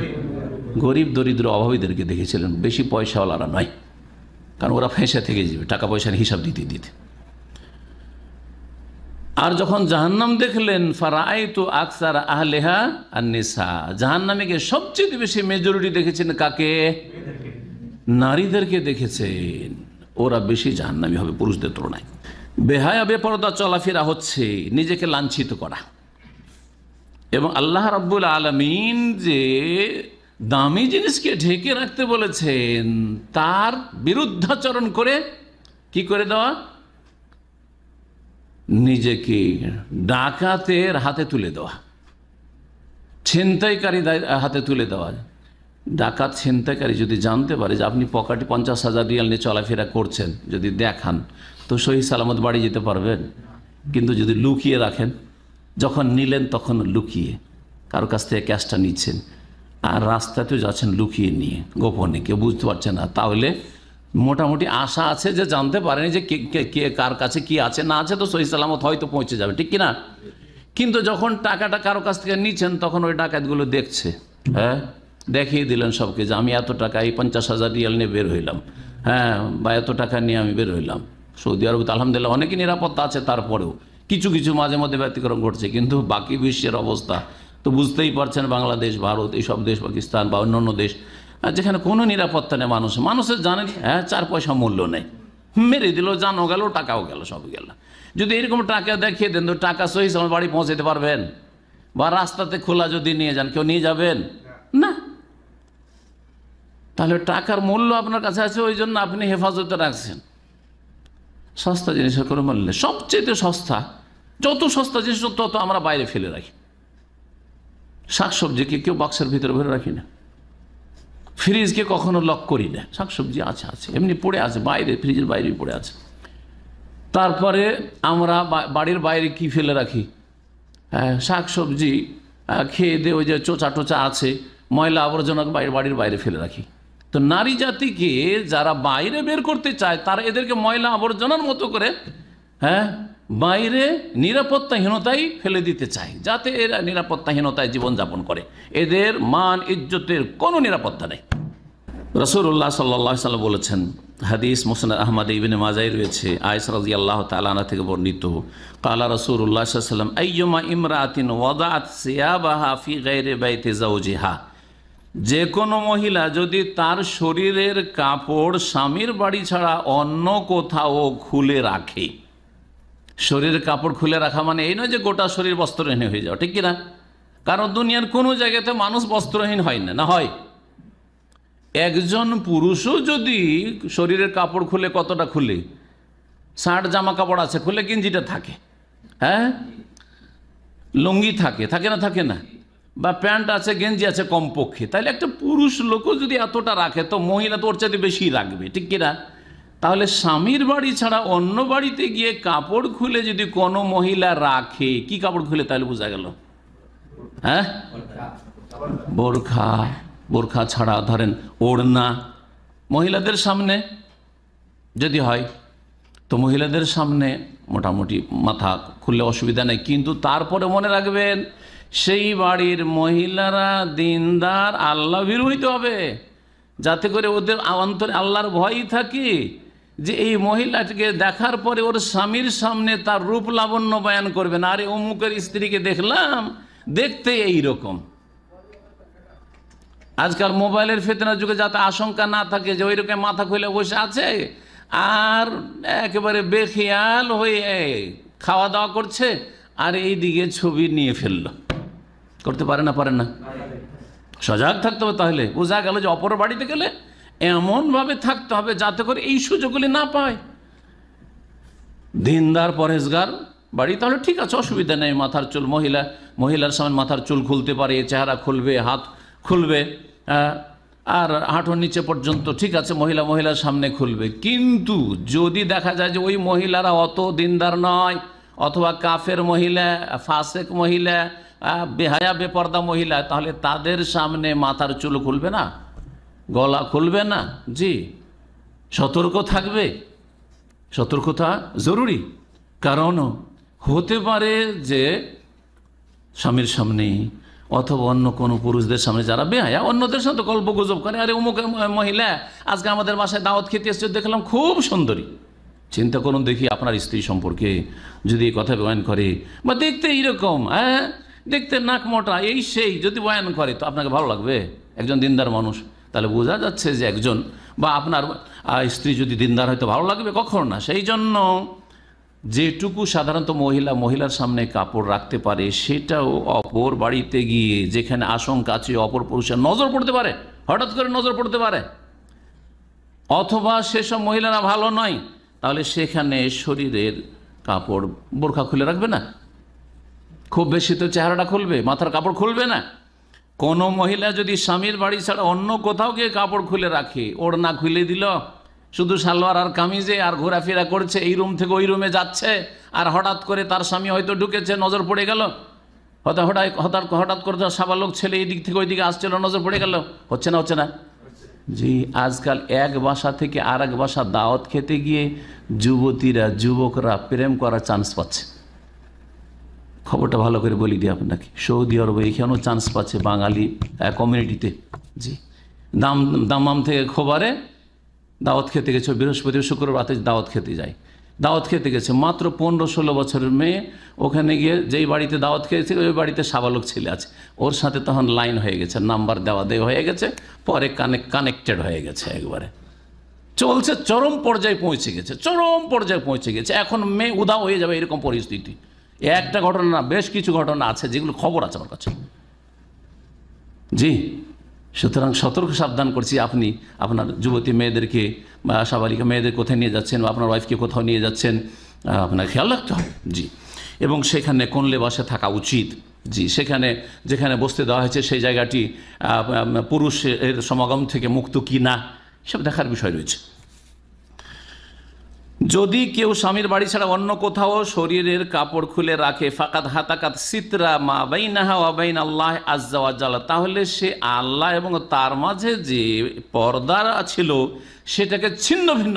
গরিব দরিদ্র অভাবীদেরকে দেখেছিলেন, বেশি পয়সাওয়ালারা নয়, কারণ ওরা ফেঁসে থেকে যাবে টাকা পয়সার হিসাব দিতে দিতে। আর যখন জাহান্নাম দেখলেন, ফারাআইতু আকসার আহলিহা আন-নিসা, জাহান্নামে গিয়ে সবচেয়ে বেশি মেজরিটি দেখেছেন কাকে? নারীদেরকে দেখেছেন, ওরা বেশি জাহান্নামী হবে পুরুষদের তুলনায়। বেহায়া বেপরদা চলাফেরা হচ্ছে নিজেকে লাঞ্ছিত করা, এবং আল্লাহ রাব্বুল আলামিন যে দামি জিনিসকে ঢেকে রাখতে বলেছেন তার বিরুদ্ধাচরণ করে কি করে দেওয়া? নিজেকে ডাকাতের হাতে তুলে দেওয়া, ছিনতাইকারী হাতে তুলে দেওয়া। ডাকাত ছিনতাইকারী যদি জানতে পারে যে আপনি পকেটে 50,000 রিয়াল নিয়ে চলাফেরা করছেন, যদি দেখান তো সহি সালামত বাড়ি যেতে পারবেন। কিন্তু যদি লুকিয়ে রাখেন, যখন নিলেন তখন লুকিয়ে কারো কাছ থেকে ক্যাশটা নিচ্ছেন, আর রাস্তাতেও যাচ্ছেন লুকিয়ে নিয়ে, গোপনে, কেউ বুঝতে পারছে না, তাহলে মোটামুটি আশা আছে যে জানতে পারেনি যে কে কার কাছে কি আছে না আছে, তো সহি সালামত হয়তো পৌঁছে যাবে, ঠিক কিনা? কিন্তু যখন টাকাটা কারো কাছ থেকে নিচ্ছেন, তখন ওই ডাকাতগুলো দেখছে, হ্যাঁ, দেখিয়ে দিলেন সবকে যে আমি এত টাকা, এই 50,000 রিয়াল নিয়ে বের হইলাম, হ্যাঁ, বা এত টাকা নিয়ে আমি বের হইলাম। সৌদি আরবে তো আলহামদুলিল্লাহ অনেকই নিরাপত্তা আছে, তারপরেও কিছু কিছু মাঝে মধ্যে ব্যতিক্রম ঘটছে। কিন্তু বাকি বিশ্বের অবস্থা তো বুঝতেই পারছেন, বাংলাদেশ, ভারত, এইসব দেশ, পাকিস্তান বা অন্যান্য দেশ যেখানে কোনো নিরাপত্তা নেই, মানুষের জানেন, হ্যাঁ, 4 পয়সা মূল্য নেই, মেরে দিল, জানও গেল, টাকাও গেল, সব গেল। যদি এরকম টাকা দেখিয়ে দেন তো টাকা সহি সময় বাড়ি পৌঁছাতে পারবেন? বা রাস্তাতে খোলা যদি নিয়ে যান, কেউ নিয়ে যাবেন না। তাহলে টাকার মূল্য আপনার কাছে আছে, ওই জন্য আপনি হেফাজতে রাখছেন। সস্তা জিনিসের কোনো মূল্য নেই। সবচেয়ে সস্তা, যত সস্তা জিনিস তত আমরা বাইরে ফেলে রাখি। শাকসবজিকে কেউ বাক্সের ভিতরে ভরে রাখি না, ফ্রিজকে কখনো লক করি না, শাকসবজি আছে এমনি পড়ে আছে বাইরে, ফ্রিজের বাইরে পড়ে আছে। তারপরে আমরা বাড়ির বাইরে কি ফেলে রাখি? শাকসবজি খেয়ে দিয়ে ওই যে চোচা টোচা আছে, ময়লা আবর্জনা বাড়ির বাইরে ফেলে রাখি। তো নারী জাতিকে যারা বাইরে বের করতে চায়, তারা এদেরকে ময়লা আবর্জনার মতো করে, হ্যাঁ, বাইরে নিরাপত্তাহীনতায় ফেলে দিতে চায়, যাতে এরা নিরাপত্তাহীনতায় জীবনযাপন করে। এদের মান ইজ্জতের কোনো নিরাপত্তা নেই। রাসূলুল্লাহ সাল্লাল্লাহু আলাইহি ওয়াসাল্লাম বলেছেন, হাদিস মুসনাদ আহমদ ইবনে মাজায় রয়েছে, আয়েশা রাদিয়াল্লাহু তাআলা আনহা থেকে বর্ণিত, ক্বালা রাসূলুল্লাহ সাল্লাল্লাহু আলাইহি ওয়াসাল্লাম, আইয়ুমা ইমরাতিন ওয়াদাআত সিয়াবাহা ফি গায়রি বাইতি যাওজিহা, যে কোনো মহিলা যদি তার শরীরের কাপড় স্বামীর বাড়ি ছাড়া অন্য কোথাও খুলে রাখে। শরীরের কাপড় খুলে রাখা মানে এই নয় যে গোটা শরীর বস্ত্রহীন হয়ে যাওয়া, ঠিক কিনা? কারণ দুনিয়ার কোনো জায়গাতে মানুষ বস্ত্রহীন হয় না, না হয়? একজন পুরুষও যদি শরীরের কাপড় খুলে, কতটা খুলে? শার্ট জামা কাপড় আছে, খুলে গেঞ্জিটা থাকে, হ্যাঁ, লুঙ্গি থাকে না, থাকে না, বা প্যান্ট আছে, গেঞ্জি আছে কমপক্ষে। তাহলে একটা পুরুষ লোকও যদি এতটা রাখে, তো মহিলা তো ওর চাইতে বেশি রাখবে, ঠিক কিনা? তাহলে স্বামীর বাড়ি ছাড়া অন্য বাড়িতে গিয়ে কাপড় খুলে যদি কোনো মহিলা রাখে, কি কাপড় খুলে তাহলে বোঝা গেল? হ্যাঁ, বোরখা ছাড়া ধরেন ওড়না, মহিলাদের সামনে যদি হয়, তো মহিলাদের সামনে মোটামুটি মাথা খুললে অসুবিধা নেই, কিন্তু তারপরে মনে রাখবেন সেই বাড়ির মহিলারা দিনদার আল্লাহ ভীরু হইতে হবে, যাতে করে ওদের অন্তরে আল্লাহর ভয়ই থাকে যে এই মহিলাটিকে দেখার পরে ওর স্বামীর সামনে তার রূপ লাবণ্য বয়ান করবে না, আরে অমুকের স্ত্রীকে দেখলাম, দেখতে এই রকম। আজকাল মোবাইলের ফিতনার যুগে যাতে আশঙ্কা না থাকে যে ওই রকম মাথা খুলে বসে আছে আর একেবারে বেখেয়াল হয়ে খাওয়া দাওয়া করছে আর এই দিকে ছবি নিয়ে ফেললো, করতে পারে না? পারে না? সজাগ থাকতে হবে। তাহলে বোঝা গেল যে অপর বাড়িতে গেলে এমনভাবে থাকতে হবে যাতে করে এই সুযোগগুলি না পায়। দিনদার পরহেজগার বাড়ি তাহলে ঠিক আছে, অসুবিধা নেই। মাথার চুল মহিলার সামনে মাথার চুল খুলতে পারে, চেহারা খুলবে, হাত খুলবে, আর হাঁটুর নিচে পর্যন্ত ঠিক আছে, মহিলার সামনে খুলবে। কিন্তু যদি দেখা যায় যে ওই মহিলারা অত দিনদার নয়, অথবা কাফের মহিলা, ফাসেক মহিলা, বেহায়া বেপর্দা মহিলা, তাহলে তাদের সামনে মাথার চুল খুলবে না, গলা খুলবে না। জি, সতর্ক থাকবে। সতর্কতা জরুরি, কারণ হতে পারে যে স্বামীর সামনে অথবা অন্য কোনো পুরুষদের সামনে যারা বেহায়া, অন্যদের সাথে গল্প গুজব করে, আরে অমুক মহিলা আজকে আমাদের বাসায় দাওয়াত খেতে এসছে, দেখলাম খুব সুন্দরী। চিন্তা করুন দেখি আপনার স্ত্রী সম্পর্কে যদি এই কথা বয়ান করে, বা দেখতে এইরকম, দেখতে নাক মোটা, এই সেই যদি বয়ান করে, তো আপনাকে ভালো লাগবে? একজন দিনদার মানুষ, তাহলে বোঝা যাচ্ছে যে একজন, বা আপনার স্ত্রী যদি দিনদার হয়তো ভালো লাগবে? কখনো না। সেই জন্য যেটুকু সাধারণত মহিলার সামনে কাপড় রাখতে পারে, সেটাও অপর বাড়িতে গিয়ে যেখানে আশঙ্কা আছে অপর পুরুষের নজর পড়তে পারে, হঠাৎ করে নজর পড়তে পারে, অথবা সেসব মহিলারা ভালো নয়, তাহলে সেখানে শরীরের কাপড় বোরখা খুলে রাখবে না, খুব বেশি তো চেহারাটা খুলবে, মাথার কাপড় খুলবে না। কোনো মহিলা যদি স্বামীর বাড়ি ছাড়া অন্য কোথাও গিয়ে কাপড় খুলে রাখে, ওড়না খুলে দিল, শুধু সালোয়ার আর কামিজে আর ঘোরাফেরা করছে, এই রুম থেকে ওই রুমে যাচ্ছে, আর হঠাৎ করে তার স্বামী হয়তো ঢুকেছে, নজর পড়ে গেল, হঠাৎ করে সাবালক ছেলে এই দিক থেকে ওই দিকে আসছিল, নজর পড়ে গেল। হচ্ছে না? হচ্ছে না? জি, আজকাল এক বাসা থেকে আর এক বাসা দাওয়াত খেতে গিয়ে যুবকরা প্রেম করার চান্স পাচ্ছে। খবরটা ভালো করে বলি দিই আপনাকে, সৌদি আরবে এখানেও চান্স পাচ্ছে বাঙালি কমিউনিটিতে। জি, দামাম থেকে খোবারে দাওয়াত খেতে গেছে, বৃহস্পতি শুক্রবার রাতে দাওয়াত খেতে যায়, দাওয়াত খেতে গেছে, মাত্র 15-16 বছরের মেয়ে, ওখানে গিয়ে যেই বাড়িতে দাওয়াত খেয়েছে ওই বাড়িতে সাবালক ছেলে আছে, ওর সাথে তখন লাইন হয়ে গেছে, নাম্বার দেওয়া হয়ে গেছে, পরে কানেক্টেড হয়ে গেছে, একবারে চলছে, চরম পর্যায়ে পৌঁছে গেছে। এখন মেয়ে উধাও হয়ে যাবে, এরকম পরিস্থিতি। একটা ঘটনা না, বেশ কিছু ঘটনা আছে যেগুলো খবর আছে আমার কাছে। জি, সুতরাং সতর্ক সাবধান করছি, আপনি আপনার যুবতী মেয়েদেরকে বা সাবালিকা মেয়েদের কোথায় নিয়ে যাচ্ছেন, বা আপনার ওয়াইফকে কোথাও নিয়ে যাচ্ছেন, আপনার খেয়াল রাখতে হবে। জি, এবং সেখানে কোন লেবাসে থাকা উচিত। জি, যেখানে বসতে দেওয়া হয়েছে সেই জায়গাটি পুরুষের সমাগম থেকে মুক্ত কি না, সব দেখার বিষয় রয়েছে। যদি কেউ স্বামীর বাড়ি ছাড়া অন্য কোথাও শরীরের কাপড় খুলে রাখে, ফাকাদ হাতাকাত সিতরা মা বাইনাহা ওয়া বাইন আল্লাহ আযজা ওয়া জাল্লা, তাহলে সে আল্লাহ এবং তার মাঝে যে পর্দা ছিল সেটাকে ছিন্ন ভিন্ন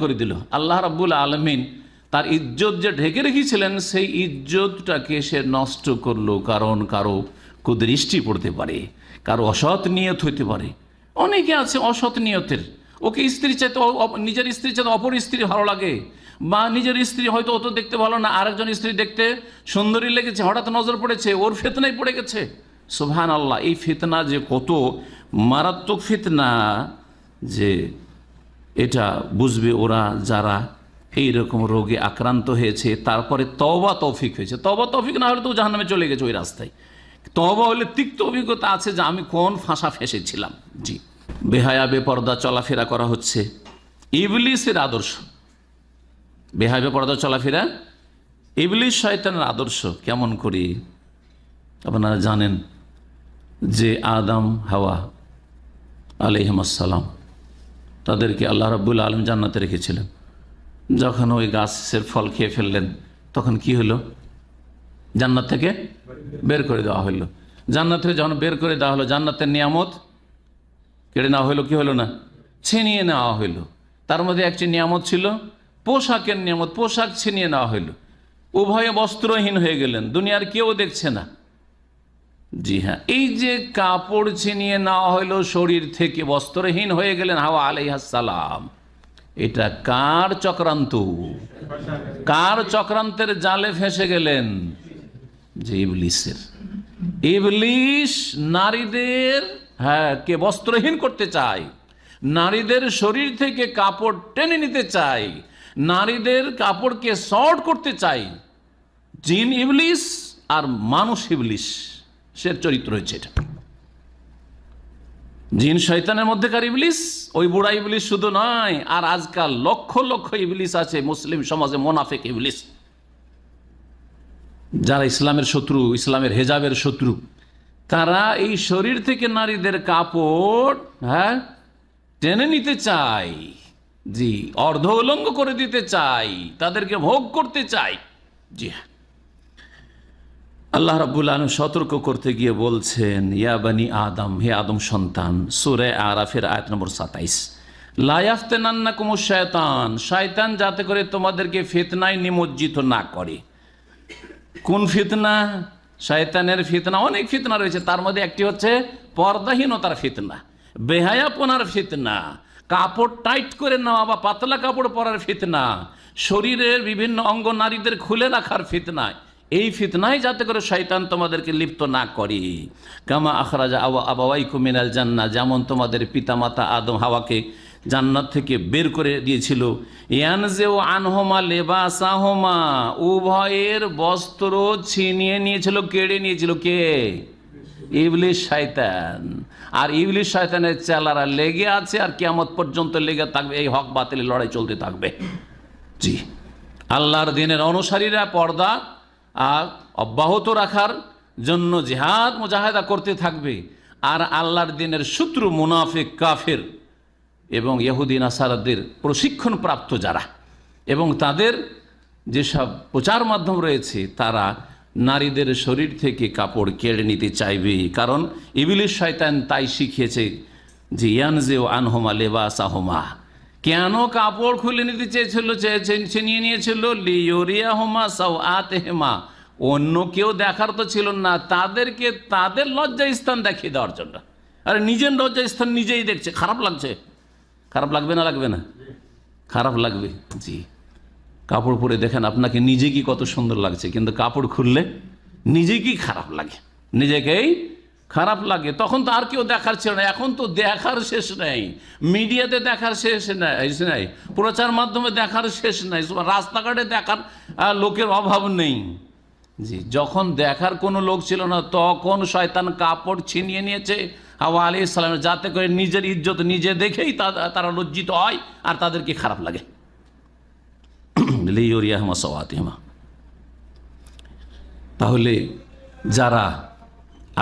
করে দিল। আল্লাহ রাব্বুল আলামিন তার ইজ্জত যে ঢেকে রেখেছিলেন সেই ইজ্জতটাকে সে নষ্ট করলো। কারণ কারো কুদৃষ্টি পড়তে পারে, কারো অসৎ নিয়ত হইতে পারে। অনেকে আছে অসৎ নিয়তের, ওকে নিজের স্ত্রীর চাইতে অপর স্ত্রী ভালো লাগে, বা নিজের স্ত্রী হয়তো অত দেখতে ভালো না, আরেকজন স্ত্রী দেখতে সুন্দরী লেগেছে, হঠাৎ নজর পড়েছে, ওর ফিতনায় পড়ে গেছে। সুবহানাল্লাহ, এই ফিতনা যে কত মারাত্মক ফিতনা, যে এটা বুঝবে ওরা যারা এইরকম রোগে আক্রান্ত হয়েছে, তারপরে তওবা তৌফিক হয়েছে। তওবা তৌফিক না হলে তো জাহান্নামে চলে গেছে ওই রাস্তায়। তওবা হলে তিক্ত অভিজ্ঞতা আছে যে আমি কোন ফাঁসা ফেসেছিলাম। জি, বেহায়া বেপর্দা চলাফেরা করা হচ্ছে ইবলিসের আদর্শ। বেহায়া বেপর্দা চলাফেরা ইবলিস শয়তানের আদর্শ। কেমন করি? আপনারা জানেন যে আদম হাওয়া আলাইহিমুসসালাম, তাদেরকে আল্লাহ রাব্বুল আলামিন জান্নাতে রেখেছিলেন। যখন ওই গাছের ফল খেয়ে ফেললেন, তখন কি হলো? জান্নাত থেকে বের করে দেওয়া হইল। জান্নাত থেকে যখন বের করে দেওয়া হলো, জান্নাতের নিয়ামত কেড়ে নেওয়া হইলো, কি হলো না? ছিনিয়ে নেওয়া হইল। তার মধ্যে একটি নিয়ামত ছিল পোশাকের নিয়ামত, পোশাক ছিনিয়ে নেওয়া হইল, উভয়ে বস্ত্রহীন হয়ে গেলেন, দুনিয়ার কেউ দেখছে না। জি হ্যাঁ, এই যে কাপড় ছিনিয়ে নেওয়া হইল শরীর থেকে, বস্ত্রহীন হয়ে গেলেন হাওয়া আলাইহিস সালাম, এটা কার চক্রান্ত? কার চক্রান্তের জালে ফেঁসে গেলেন? যে ইবলিসের। ইবলিস নারীদের কে বস্ত্রহীন করতে চায়, নারীদের শরীর থেকে কাপড় টেনে নিতে চায়, নারীদের কাপড়কে শর্ট করতে চায়। জিন ইবলিস আর মানুষ ইবলিস, সে চরিত্র হয়েছে এটা। জিন শয়তানের মধ্যেকার ইবলিস, ওই বুড়া ইবলিস শুধু নয়, আর আজকাল লক্ষ লক্ষ ইবলিস আছে মুসলিম সমাজে, মুনাফিক ইবলিস, যারা ইসলামের শত্রু, ইসলামের হেজাবের শত্রু। তারা এই শরীর থেকে নারীদের কাপড় টেনে নিতে চায়, জি, অর্ধ উলঙ্গ করে দিতে চায়, তাদেরকে ভোগ করতে চায়। জি হ্যাঁ, আল্লাহ রাব্বুল আলামিন সতর্ক করতে গিয়ে বলছেন, ইয়া বানি আদম, হে আদম সন্তান, সূরা আরাফের আয়াত নম্বর 27, লা ইয়াফতিনান্নাকুমুশ শায়তান, শয়তান যাতে করে তোমাদেরকে ফিতনায় নিমজ্জিত না করে। কোন ফিতনা? শয়তানের ফিতনা, অনেক ফিতনা রয়েছে, তার মধ্যে একটি হচ্ছে পর্দাহীনতার ফিতনা, বেহায়াপনার ফিতনা, কাপড় টাইট করে নেওয়া বা পাতলা কাপড় পরার ফিতনা, শরীরের বিভিন্ন অঙ্গ নারীদের খুলে রাখার ফিতনা। এই ফিতনায় যাতে করে শয়তান তোমাদেরকে লিপ্ত না করে। কামা আখরাজা আবাওয়াইকুম মিনাল জান্নাহ, যেমন তোমাদের পিতামাতা আদম হাওয়াকে জান্নাত থেকে বের করে দিয়েছিল। ইয়ানজেউ আনহুমা লিবাসাহুমা, উভয়ের বস্ত্র ছিনিয়ে নিয়েছিল, কেড়ে নিয়েছিল কে? ইবলিস শয়তান। আর ইবলিস শয়তানের চেলারা লেগে আছে, আর কিয়ামত পর্যন্ত লেগে থাকবে, এই হক বাতিলের লড়াই চলতে থাকবে। জি, আল্লাহর দ্বীনের অনুসারীরা পর্দা অব্যাহত রাখার জন্য জিহাদ মুজাহিদা করতে থাকবে, আর আল্লাহর দ্বীনের শত্রু মুনাফিক কাফের এবং ইহুদি নাসারাদের প্রশিক্ষণ প্রাপ্ত যারা এবং তাদের যেসব প্রচার মাধ্যম রয়েছে, তারা নারীদের শরীর থেকে কাপড় কেড়ে নিতে চাইবে। কারণ ইবলিস শয়তান তাই শিখিয়েছে যে ইয়ানজেউ আনহুমা লিবাসাহুমা, কেন কাপড় খুলে নিতে চেয়েছিল, ছিনিয়ে নিয়েছিল? লিয়ুরিয়াহুমা সাওআতিহিমা, অন্য কেউ দেখার তো ছিল না, তাদেরকে তাদের লজ্জা স্থান দেখিয়ে দেওয়ার জন্য। আরে নিজের লজ্জা স্থান নিজেই দেখছে, খারাপ লাগছে। খারাপ লাগবে না? লাগবে না? খারাপ লাগবে। জি, কাপড় পরে দেখেন আপনাকে নিজে কি কত সুন্দর লাগছে, কিন্তু কাপড় খুললে নিজে কি খারাপ লাগে, নিজেকেই খারাপ লাগে। তখন তো আর কেউ দেখার ছিল না, এখন তো দেখার শেষ নেই, মিডিয়াতে দেখার শেষ নাই, প্রচার মাধ্যমে দেখার শেষ নাই, রাস্তাঘাটে দেখার লোকের অভাব নেই। জি, যখন দেখার কোনো লোক ছিল না, তখন শয়তান কাপড় ছিনিয়ে নিয়েছে হাওয়া আলাইহিস সালাম, যাতে করে নিজের ইজ্জত নিজে দেখেই তারা লজ্জিত হয় আর তাদেরকে খারাপ লাগে। লিয়ুরিয়াহুমা সাওআতিহিমা। তাহলে যারা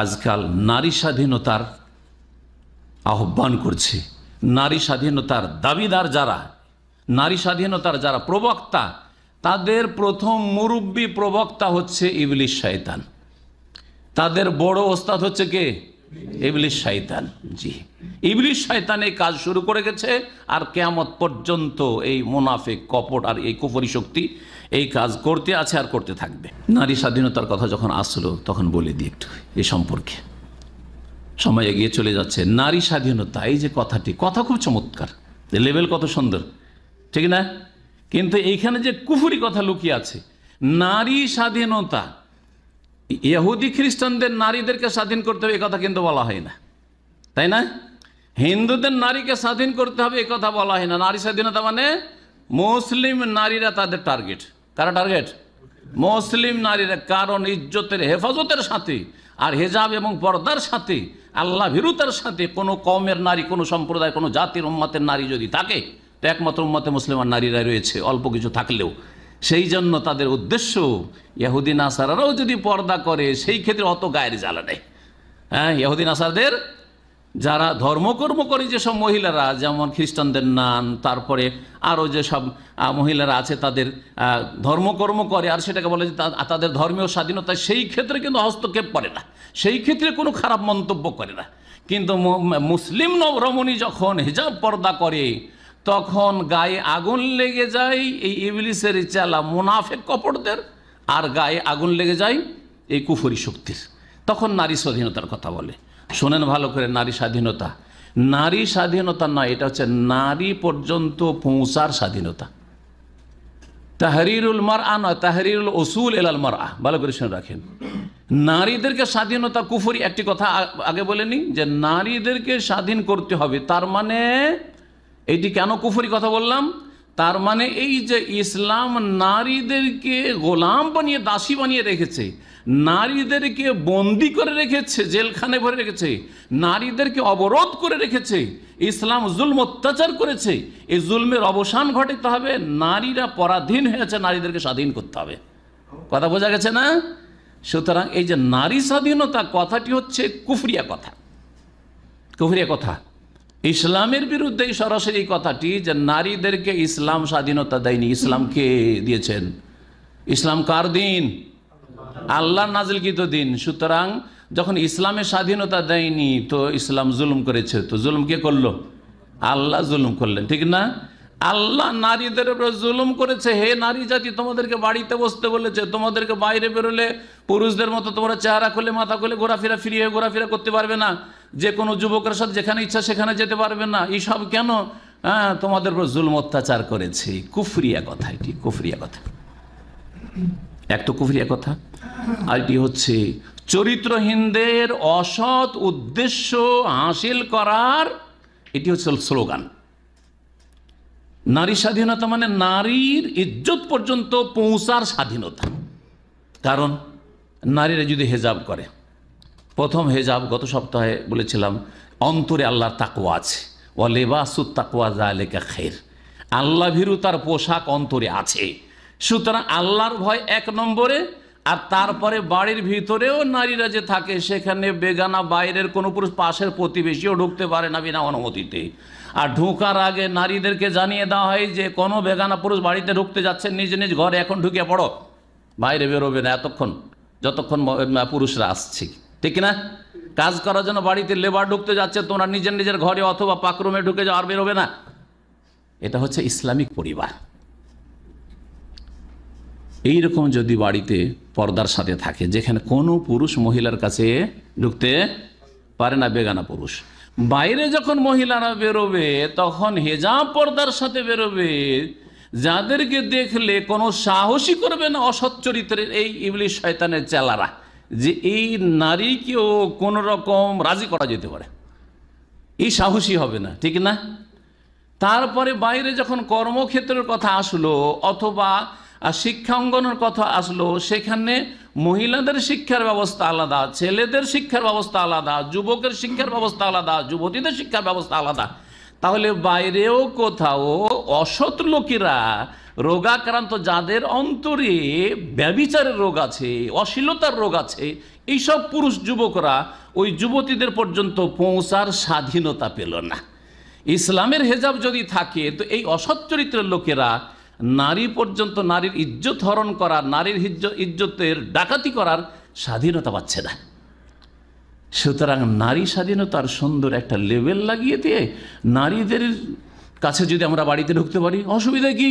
আজকাল নারী স্বাধীনতার আহ্বান করছে, নারী স্বাধীনতার দাবিদার যারা, নারী স্বাধীনতার যারা প্রবক্তা, তাদের প্রথম মুরব্বী প্রবক্তা হচ্ছে ইবলিস শয়তান। তাদের বড় ওস্তাদ হচ্ছে কে? ইবলিস শয়তান। জি, ইবলিস শয়তান এই কাজ শুরু করে গেছে, আর কিয়ামত পর্যন্ত এই মুনাফিক কপট আর এই কুফরি শক্তি এই কাজ করতে আছে আর করতে থাকবে। নারী স্বাধীনতার কথা যখন আসলো, তখন বলে দিই একটু এই সম্পর্কে, সময় এগিয়ে চলে যাচ্ছে। নারী স্বাধীনতা, এই যে কথাটি, কথা খুব চমৎকার, লেভেল কত সুন্দর, ঠিক না? কিন্তু এইখানে যে কুফরি কথা লুকিয়ে আছে। নারী স্বাধীনতা, ইহুদি খ্রিস্টানদের নারীদেরকে স্বাধীন করতে হবে, এ কথা কিন্তু বলা হয় না, তাই না? হিন্দুদের নারীকে স্বাধীন করতে হবে, এ কথা বলা হয় না। নারী স্বাধীনতা মানে মুসলিম নারীরা তাদের টার্গেট। কারা টার্গেট? মুসলিম নারীরা। কারণ ইজ্জতের হেফাজতের সাথে আর হেজাব এবং পর্দার সাথে, আল্লাহ ভীরুতার সাথে কোনো কওমের নারী, কোনো সম্প্রদায়, কোনো জাতির উম্মতের নারী যদি থাকে, তো একমাত্র উম্মতে মুসলিমান নারীরা রয়েছে, অল্প কিছু থাকলেও। সেই জন্য তাদের উদ্দেশ্য, ইহুদি নাসারারাও যদি পর্দা করে, সেই ক্ষেত্রে অত গায়ের জ্বালা নেই। হ্যাঁ, ইহুদি নাসারদের যারা ধর্মকর্ম করে, যেসব মহিলারা, যেমন খ্রিস্টানদের নান, তারপরে আরও যেসব মহিলারা আছে, তাদের ধর্মকর্ম করে, আর সেটাকে বলে যে তাদের ধর্মীয় স্বাধীনতা, সেই ক্ষেত্রে কিন্তু হস্তক্ষেপ করে না, সেই ক্ষেত্রে কোনো খারাপ মন্তব্য করে না। কিন্তু মুসলিম রমণী যখন হিজাব পর্দা করে, তখন গায়ে আগুন লেগে যায় এই ইবলিসের চালা মুনাফিক কপটদের, আর গায়ে আগুন লেগে যায় এই কুফরি শক্তির। তখন নারী স্বাধীনতার কথা বলে। শোনেন ভালো করে, নারী স্বাধীনতা, নারী স্বাধীনতা নয়, এটা হচ্ছে নারী পর্যন্ত পৌঁছার স্বাধীনতা। তাহরিরুল মারআ নয়, তাহরিরুল উসুল ইলাল মারআ। ভালো করে শুনে রাখেন, নারীদেরকে স্বাধীনতা কুফরি। একটি কথা আগে বলে নিই যে নারীদেরকে স্বাধীন করতে হবে, তার মানে এইটি কেন কুফরি কথা বললাম? তার মানে এই যে ইসলাম নারীদেরকে গোলাম বানিয়ে, দাসী বানিয়ে রেখেছে, নারীদেরকে বন্দি করে রেখেছে, জেলখানে ভরে রেখেছে, নারীদেরকে অবরোধ করে রেখেছে, ইসলাম জুলম অত্যাচার করেছে। এই জুলমের অবসান ঘটাতে হবে, নারীরা পরাধীন হয়েছে, নারীদেরকে স্বাধীন করতে হবে। কথা বোঝা গেছে না? সুতরাং এই যে নারী স্বাধীনতা কথাটি হচ্ছে কুফরিয়া কথা, কুফরিয়া কথা, ইসলামের বিরুদ্ধে সরাসরি এই কথাটি যে নারীদেরকে ইসলাম স্বাধীনতা দেয়নি। ইসলামকে দিয়েছেন? ইসলাম কার দিন? আল্লাহ নাজিলকৃত দিন। সুতরাং যখন ইসলামের স্বাধীনতা দেয়নি তো ইসলাম জুলুম করেছে, তো জুলুম কে করলো? আল্লাহ জুলুম করলেন, ঠিক না? আল্লাহ নারীদের উপর জুলুম করেছে। হে নারী জাতি, তোমাদেরকে বাড়িতে বসতে বলেছে, তোমাদেরকে বাইরে বেরোলে পুরুষদের মতো তোমরা চেহারা খুলে মাথা খুলে ঘোরাফেরা করতে পারবে না, যে কোনো যুবকের সাথে যেখানে ইচ্ছা সেখানে যেতে পারবে না। এইসব কেন? তোমাদের উপর জুলুম অত্যাচার করেছে। কুফরিয়া কথা, এটি কুফরিয়া কথা। এক তো কুফরিয়া কথা, আর এটি হচ্ছে চরিত্রহীনদের অসৎ উদ্দেশ্য হাসিল করার, এটি হচ্ছে স্লোগান। নারী স্বাধীনতা মানে নারীর ইজ্জত পর্যন্ত পৌঁছার স্বাধীনতা। কারণ নারীরা যদি হেজাব করে, প্রথম হেজাব গত সপ্তাহে বলেছিলাম, অন্তরে আল্লাহর তাকওয়া আছে, ওয়া লিবাসুত তাকওয়া যালিকা খায়র, আল্লাহ ভীরু তার পোশাক অন্তরে আছে। সুতরাং আল্লাহর ভয় এক নম্বরে, আর তারপরে বাড়ির ভিতরেও নারীরা যে থাকে সেখানে বেগানা বাইরের কোনো পুরুষ, পাশের প্রতিবেশীও ঢুকতে পারে না বিনা অনুমতিতে। আর ঢোকার আগে নারীদেরকে জানিয়ে দেওয়া হয় যে কোনো বেগানা পুরুষ বাড়িতে ঢুকতে যাচ্ছে, নিজ নিজ ঘরে এখন ঢুকে পড়ো, বাইরে বেরোবে না এতক্ষণ যতক্ষণ পুরুষরা আসছে, ঠিক না? কাজ করার জন্য বাড়িতে লেবার ঢুকতে যাচ্ছে, তোমরা নিজের নিজের ঘরে অথবা পাকরুমে ঢুকে যাও, আর বেরোবে না। এটা হচ্ছে ইসলামিক পরিবার। এইরকম যদি বাড়িতে পর্দার সাথে থাকে, যেখানে কোনো পুরুষ মহিলার কাছে ঢুকতে পারে না, বেগানা পুরুষ, বাইরে যখন মহিলারা বেরোবে তখন হেজাব পর্দার সাথে বেরোবে, যাদেরকে দেখলে কোনো সাহসী করবে না অসৎ চরিত্রের এই ইবলিশ শয়তানের চেলারা, যে এই নারীকেও কোনো রকম রাজি করা যেতে পারে, এই সাহসী হবে না, ঠিক না? তারপরে বাইরে যখন কর্মক্ষেত্রের কথা আসলো অথবা শিক্ষা অঙ্গনের কথা আসলো, সেখানে মহিলাদের শিক্ষার ব্যবস্থা আলাদা, ছেলেদের শিক্ষার ব্যবস্থা আলাদা, যুবকের শিক্ষার ব্যবস্থা আলাদা, যুবতীদের শিক্ষার ব্যবস্থা আলাদা। তাহলে বাইরেও কোথাও অসৎ লোকেরা, রোগাক্রান্ত, যাদের অন্তরে ব্যভিচারের রোগ আছে, অশ্লীলতার রোগ আছে, এইসব পুরুষ যুবকরা ওই যুবতীদের পর্যন্ত পৌঁছার স্বাধীনতা পেল না। ইসলামের হেজাব যদি থাকে তো এই অসৎ চরিত্রের লোকেরা নারী পর্যন্ত, নারীর ইজ্জত হরণ করার, নারীর ইজ্জতের ডাকাতি করার স্বাধীনতা পাচ্ছে না। সুতরাং নারী স্বাধীনতার সুন্দর একটা লেভেল লাগিয়ে দিয়ে নারীদের কাছে যদি আমরা বাড়িতে ঢুকতে পারি, অসুবিধা কি?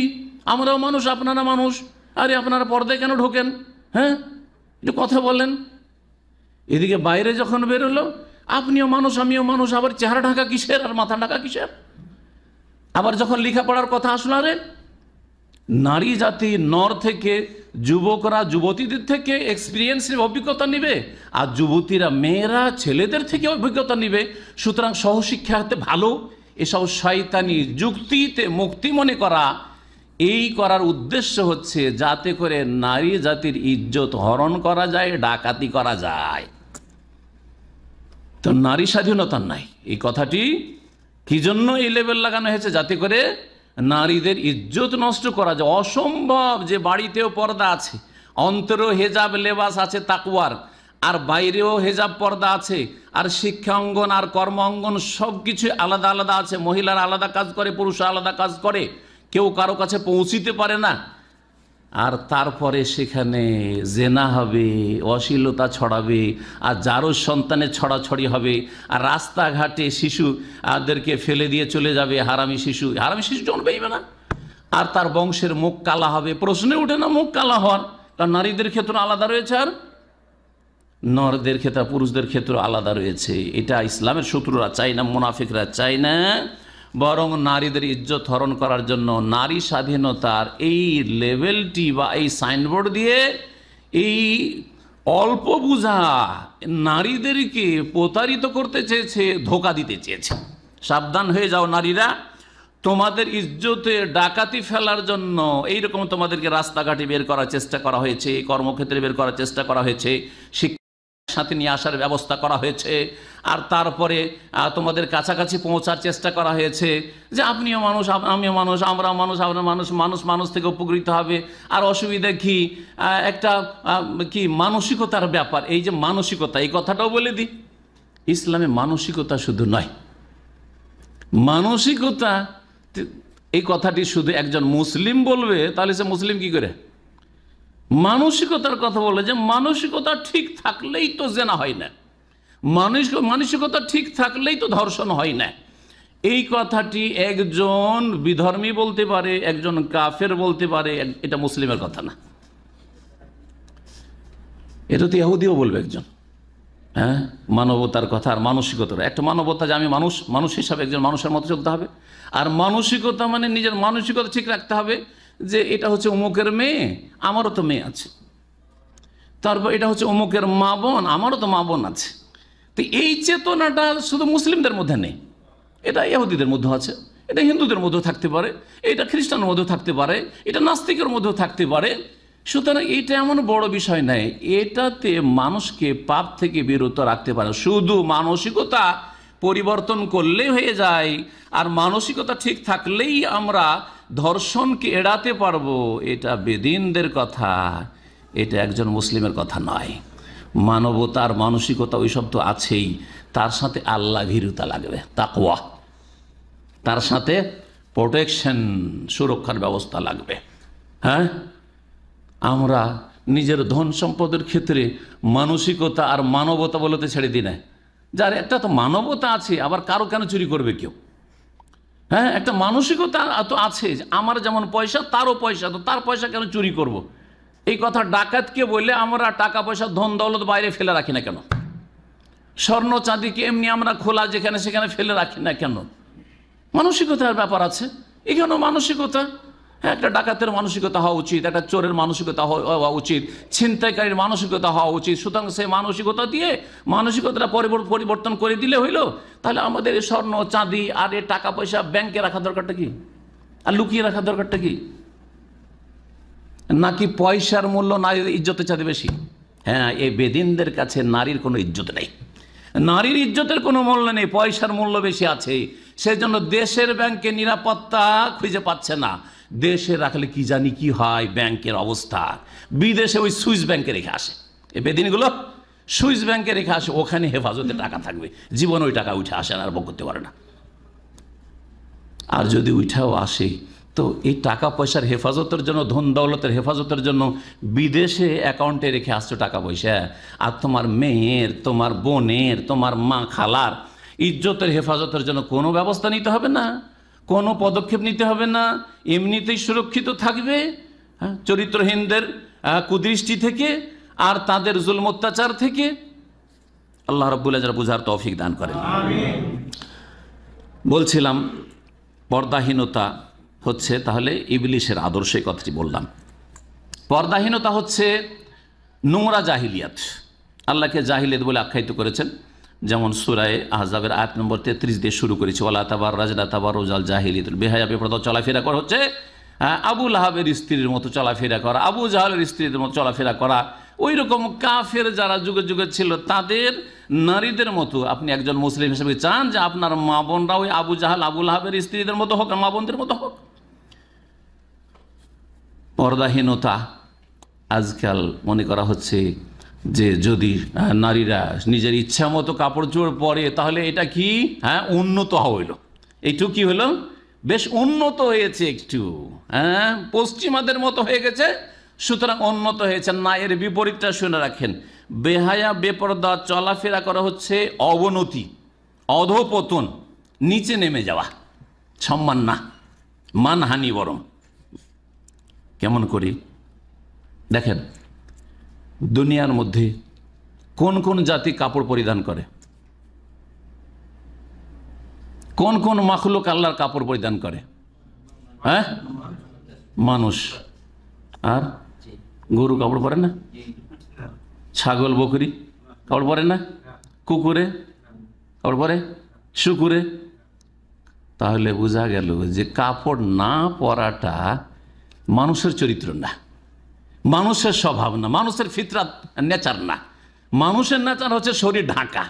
আমরাও মানুষ, আপনারা মানুষ, আরে আপনারা পর্দায় কেন ঢোকেন? হ্যাঁ, একটু কথা বলেন। এদিকে বাইরে যখন বেরোলো, আপনিও মানুষ আমিও মানুষ, আবার চেহারা ঢাকা কিসের আর মাথা ঢাকা কিসের? আবার যখন লেখাপড়ার কথা আসলো, আরে নারী জাতি নর থেকে যুবকরা যুবতীদের থেকে এক্সপিরিয়েন্সের অভিজ্ঞতা নিবে, আর যুবতীরা মেয়েরা ছেলেদের থেকে অভিজ্ঞতা নিবে। সুতরাং সহশিক্ষাতে ভালো, এসব শয়তানি যুক্তিতে মুক্তি মনে করা, এই করার উদ্দেশ্য হচ্ছে যাতে করে নারী জাতির ইজ্জত হরণ করা যায়, ডাকাতি করা যায়। তো নারী স্বাধীনতা নাই, এই কথাটি কি জন্য এই লেভেল লাগানো হয়েছে? যাতে করে নারীদের ইজ্জত নষ্ট করা যায়। অসম্ভব যে বাড়িতেও পর্দা আছে, অন্তরেও হেজাব লেবাস আছে তাকওয়ার, আর বাইরেও হেজাব পর্দা আছে, আর শিক্ষা অঙ্গন আর কর্ম অঙ্গন সব কিছু আলাদা আলাদা আছে। মহিলারা আলাদা কাজ করে, পুরুষরা আলাদা কাজ করে, কেউ কারো কাছে পৌঁছিতে পারে না। আর তারপরে সেখানে জেনা হবে, অশ্লীলতা ছড়াবে, আর যারও সন্তানের ছড়াছড়ি হবে, আর রাস্তাঘাটে শিশুদেরকে ফেলে দিয়ে চলে যাবে হারামি শিশু জন্মেইবে না, আর তার বংশের মুখ কালা হবে। প্রশ্নে ওঠে না মুখ কালা হওয়ার, কারণ নারীদের ক্ষেত্রে আলাদা রয়েছে আর নরদের ক্ষেত্রে পুরুষদের ক্ষেত্রে আলাদা রয়েছে। এটা ইসলামের শত্রুরা চায় না, মুনাফিকরা চায় না, বরং নারীদের ইজ্জত হরণ করার জন্য নারী স্বাধীনতার এই লেভেলটি বা এই সাইনবোর্ড দিয়ে এই অল্প বুঝা নারীদেরকে প্রতারিত করতে চেয়েছে, ধোঁকা দিতে চেয়েছে। সাবধান হয়ে যাও নারীরা, তোমাদের ইজ্জতে ডাকাতি ফেলার জন্য এইরকম তোমাদেরকে রাস্তাঘাটে বের করার চেষ্টা করা হয়েছে, কর্মক্ষেত্রে বের করার চেষ্টা করা হয়েছে, সাথে নিয়ে আসার ব্যবস্থা করা হয়েছে, আর তারপরে তোমাদের কাছাকাছি পৌঁছার চেষ্টা করা হয়েছে যে আপনিও মানুষ, আমিও মানুষ, আমরা মানুষ, আমরা মানুষ, মানুষ মানুষ থেকে উপকৃত হবে। আর অসুবিধা কি, একটা কি মানসিকতার ব্যাপার। এই যে মানসিকতা, এই কথাটাও বলে দিই, ইসলামে মানসিকতা শুধু নয়, মানসিকতা এই কথাটি শুধু একজন মুসলিম বলবে, তাহলে সে মুসলিম কি করে? মানসিকতার কথা বলে যে মানসিকতা ঠিক থাকলেই তো জেনা হয় না, মানসিকতা ঠিক থাকলেই তো ধর্ষণ হয় না। এই কথাটি একজন বিধর্মী বলতে পারে, একজন কাফের বলতে পারে, এটা মুসলিমের কথা না। এটা তো ইহুদিও বলবে একজন। হ্যাঁ, মানবতার কথা আর মানসিকতার একটা মানবতা, যে আমি মানুষ হিসাবে একজন মানুষের মতো চলতে হবে, আর মানসিকতা মানে নিজের মানসিকতা ঠিক রাখতে হবে যে এটা হচ্ছে অমুকের মেয়ে, আমারও তো মেয়ে আছে, তারপর এটা হচ্ছে অমুকের মা বোন, আমারও তো মা বোন আছে। তো এই চেতনাটা শুধু মুসলিমদের মধ্যে নেই, এটা ইহুদিদের মধ্যে আছে, এটা হিন্দুদের মধ্যেও থাকতে পারে, এটা খ্রিস্টানের মধ্যেও থাকতে পারে, এটা নাস্তিকের মধ্যেও থাকতে পারে। সুতরাং এটা এমন বড় বিষয় নয়, এটাতে মানুষকে পাপ থেকে বিরত রাখতে পারে। শুধু মানসিকতা পরিবর্তন করলেই হয়ে যায়, আর মানসিকতা ঠিক থাকলেই আমরা ধর্ষণকে এড়াতে পারবো, এটা বেদিনদের কথা, এটা একজন মুসলিমের কথা নয়। মানবতার মানসিকতা ওইসব তো আছেই, তার সাথে আল্লাহ ভীরুতা লাগবে, তাকওয়া, তার সাথে প্রোটেকশন, সুরক্ষার ব্যবস্থা লাগবে। হ্যাঁ, আমরা নিজের ধন সম্পদের ক্ষেত্রে মানসিকতা আর মানবতা বলতে ছেড়ে দিই না। যার একটা তো মানবতা আছে, আবার কারো কেন চুরি করবে কেউ? হ্যাঁ, একটা মানসিকতা তো আছে, আমার যেমন পয়সা তারও পয়সা, তো তার পয়সা কেন চুরি করব? এই কথা ডাকাতকে বললে আমরা টাকা পয়সা ধন দৌলত বাইরে ফেলে রাখি না কেন? স্বর্ণ চাঁদিকে এমনি আমরা খোলা যেখানে সেখানে ফেলে রাখি না কেন? মানসিকতার ব্যাপার আছে এখানেও। মানসিকতা, একটা ডাকাতের মানসিকতা হওয়া উচিত, একটা চোরের মানসিকতা হওয়া উচিত, ছিনতাইকারীর মানসিকতা হওয়া উচিত। সুতরাং সেই মানসিকতা দিয়ে মানসিকতাটা পরিবর্তন করে দিলে হইল। তাহলে আমাদের এই স্বর্ণ চাঁদি আর এই টাকা পয়সা ব্যাংকে রাখার দরকারটা কি, আর লুকিয়ে রাখার দরকারটা কি? নাকি পয়সার মূল্য নারীর ইজ্জতের চাঁদে বেশি? হ্যাঁ, এই বেদিনদের কাছে নারীর কোনো ইজ্জত নেই, নারীর ইজ্জতের কোনো মূল্য নেই, পয়সার মূল্য বেশি আছে। সেজন্য দেশের ব্যাংকে নিরাপত্তা খুঁজে পাচ্ছে না। দেশে রাখলে কি জানি কি হয় ব্যাংকের অবস্থা, বিদেশে ওই সুইস ব্যাংকে রেখে আসে, এই বেদিনগুলো সুইস ব্যাংকে রেখে আসে, ওখানে হেফাজতে টাকা থাকবে, জীবন ওই টাকা উঠে আসে না, আর ভোগ করতে পারে না। আর যদি উঠাও আসে তো এই টাকা পয়সার হেফাজতের জন্য, ধন দৌলতের হেফাজতের জন্য বিদেশে অ্যাকাউন্টে রেখে আসছো টাকা পয়সা, আর তোমার মেয়ের, তোমার বোনের, তোমার মা খালার ইজ্জতের হেফাজতের জন্য কোনো ব্যবস্থা নিতে হবে না, কোনো পদক্ষেপ নিতে হবে না, এমনিতেই সুরক্ষিত থাকবে চরিত্রহীনদের কুদৃষ্টি থেকে আর তাদের জুলম অত্যাচার থেকে। আল্লাহ রাব্বুল আলামিন বুঝার তৌফিক দান করেন। বলছিলাম পর্দাহীনতা হচ্ছে তাহলে ইবলিশের আদর্শ, এই কথাটি বললাম। পর্দাহীনতা হচ্ছে নোংরা জাহিলিয়াত, আল্লাহকে জাহিলিয়াত বলে আখ্যায়িত করেছেন। যেমন সূরায়ে আহজাবের আয়াত নম্বর 33 দিয়ে শুরু করেছে, ওয়ালা তাবাররাজনা তাবাররুজাল জাহিলিয়াতুল, বেহায়া বেপরদা চলাফেরা করা হচ্ছে আবু লাহাবের স্ত্রীর মতো চলাফেরা করা, আবু জাহালের স্ত্রীদের মতো চলাফেরা করা, ওই রকম কাফের যারা যুগে যুগে ছিল তাদের নারীদের মতো। আপনি একজন মুসলিম হিসেবে চান যে আপনার মা বোনরা ওই আবু জাহাল আবু লাহাবের স্ত্রীদের মতো হোক, মা বোনদের মতো হোক? পর্দাহীনতা আজকাল মনে করা হচ্ছে যে যদি নারীরা নিজের ইচ্ছা মতো কাপড় চোপড় পরে তাহলে এটা কি, হ্যাঁ, উন্নত হইল, এইটুকু কি হলো, বেশ উন্নত হয়েছে একটু, হ্যাঁ, পশ্চিমাদের মতো হয়ে গেছে, সুতরাং উন্নত হয়েছে না। এর বিপরীতটা শুনে রাখেন, বেহায়া বেপরদা চলাফেরা করা হচ্ছে অবনতি, অধপতন, নিচে নেমে যাওয়া, সম্মান না, মানহানি বরং। কেমন করি দেখেন, দুনিয়ার মধ্যে কোন কোন জাতি কাপড় পরিধান করে, কোন কোন মাখলুক আল্লাহর কাপড় পরিধান করে? হ্যাঁ, মানুষ। আর গরু কাপড় পরে না, ছাগল বকরি কাপড় পরে না, কুকুরে কাপড় পরে, শুকুরে। তাহলে বোঝা গেল যে কাপড় না পরাটা মানুষের চরিত্র না, মানুষের স্বভাব না, মানুষের ফিতরাত নেচার না। মানুষের নেচার হচ্ছে শরীর ঢাকা,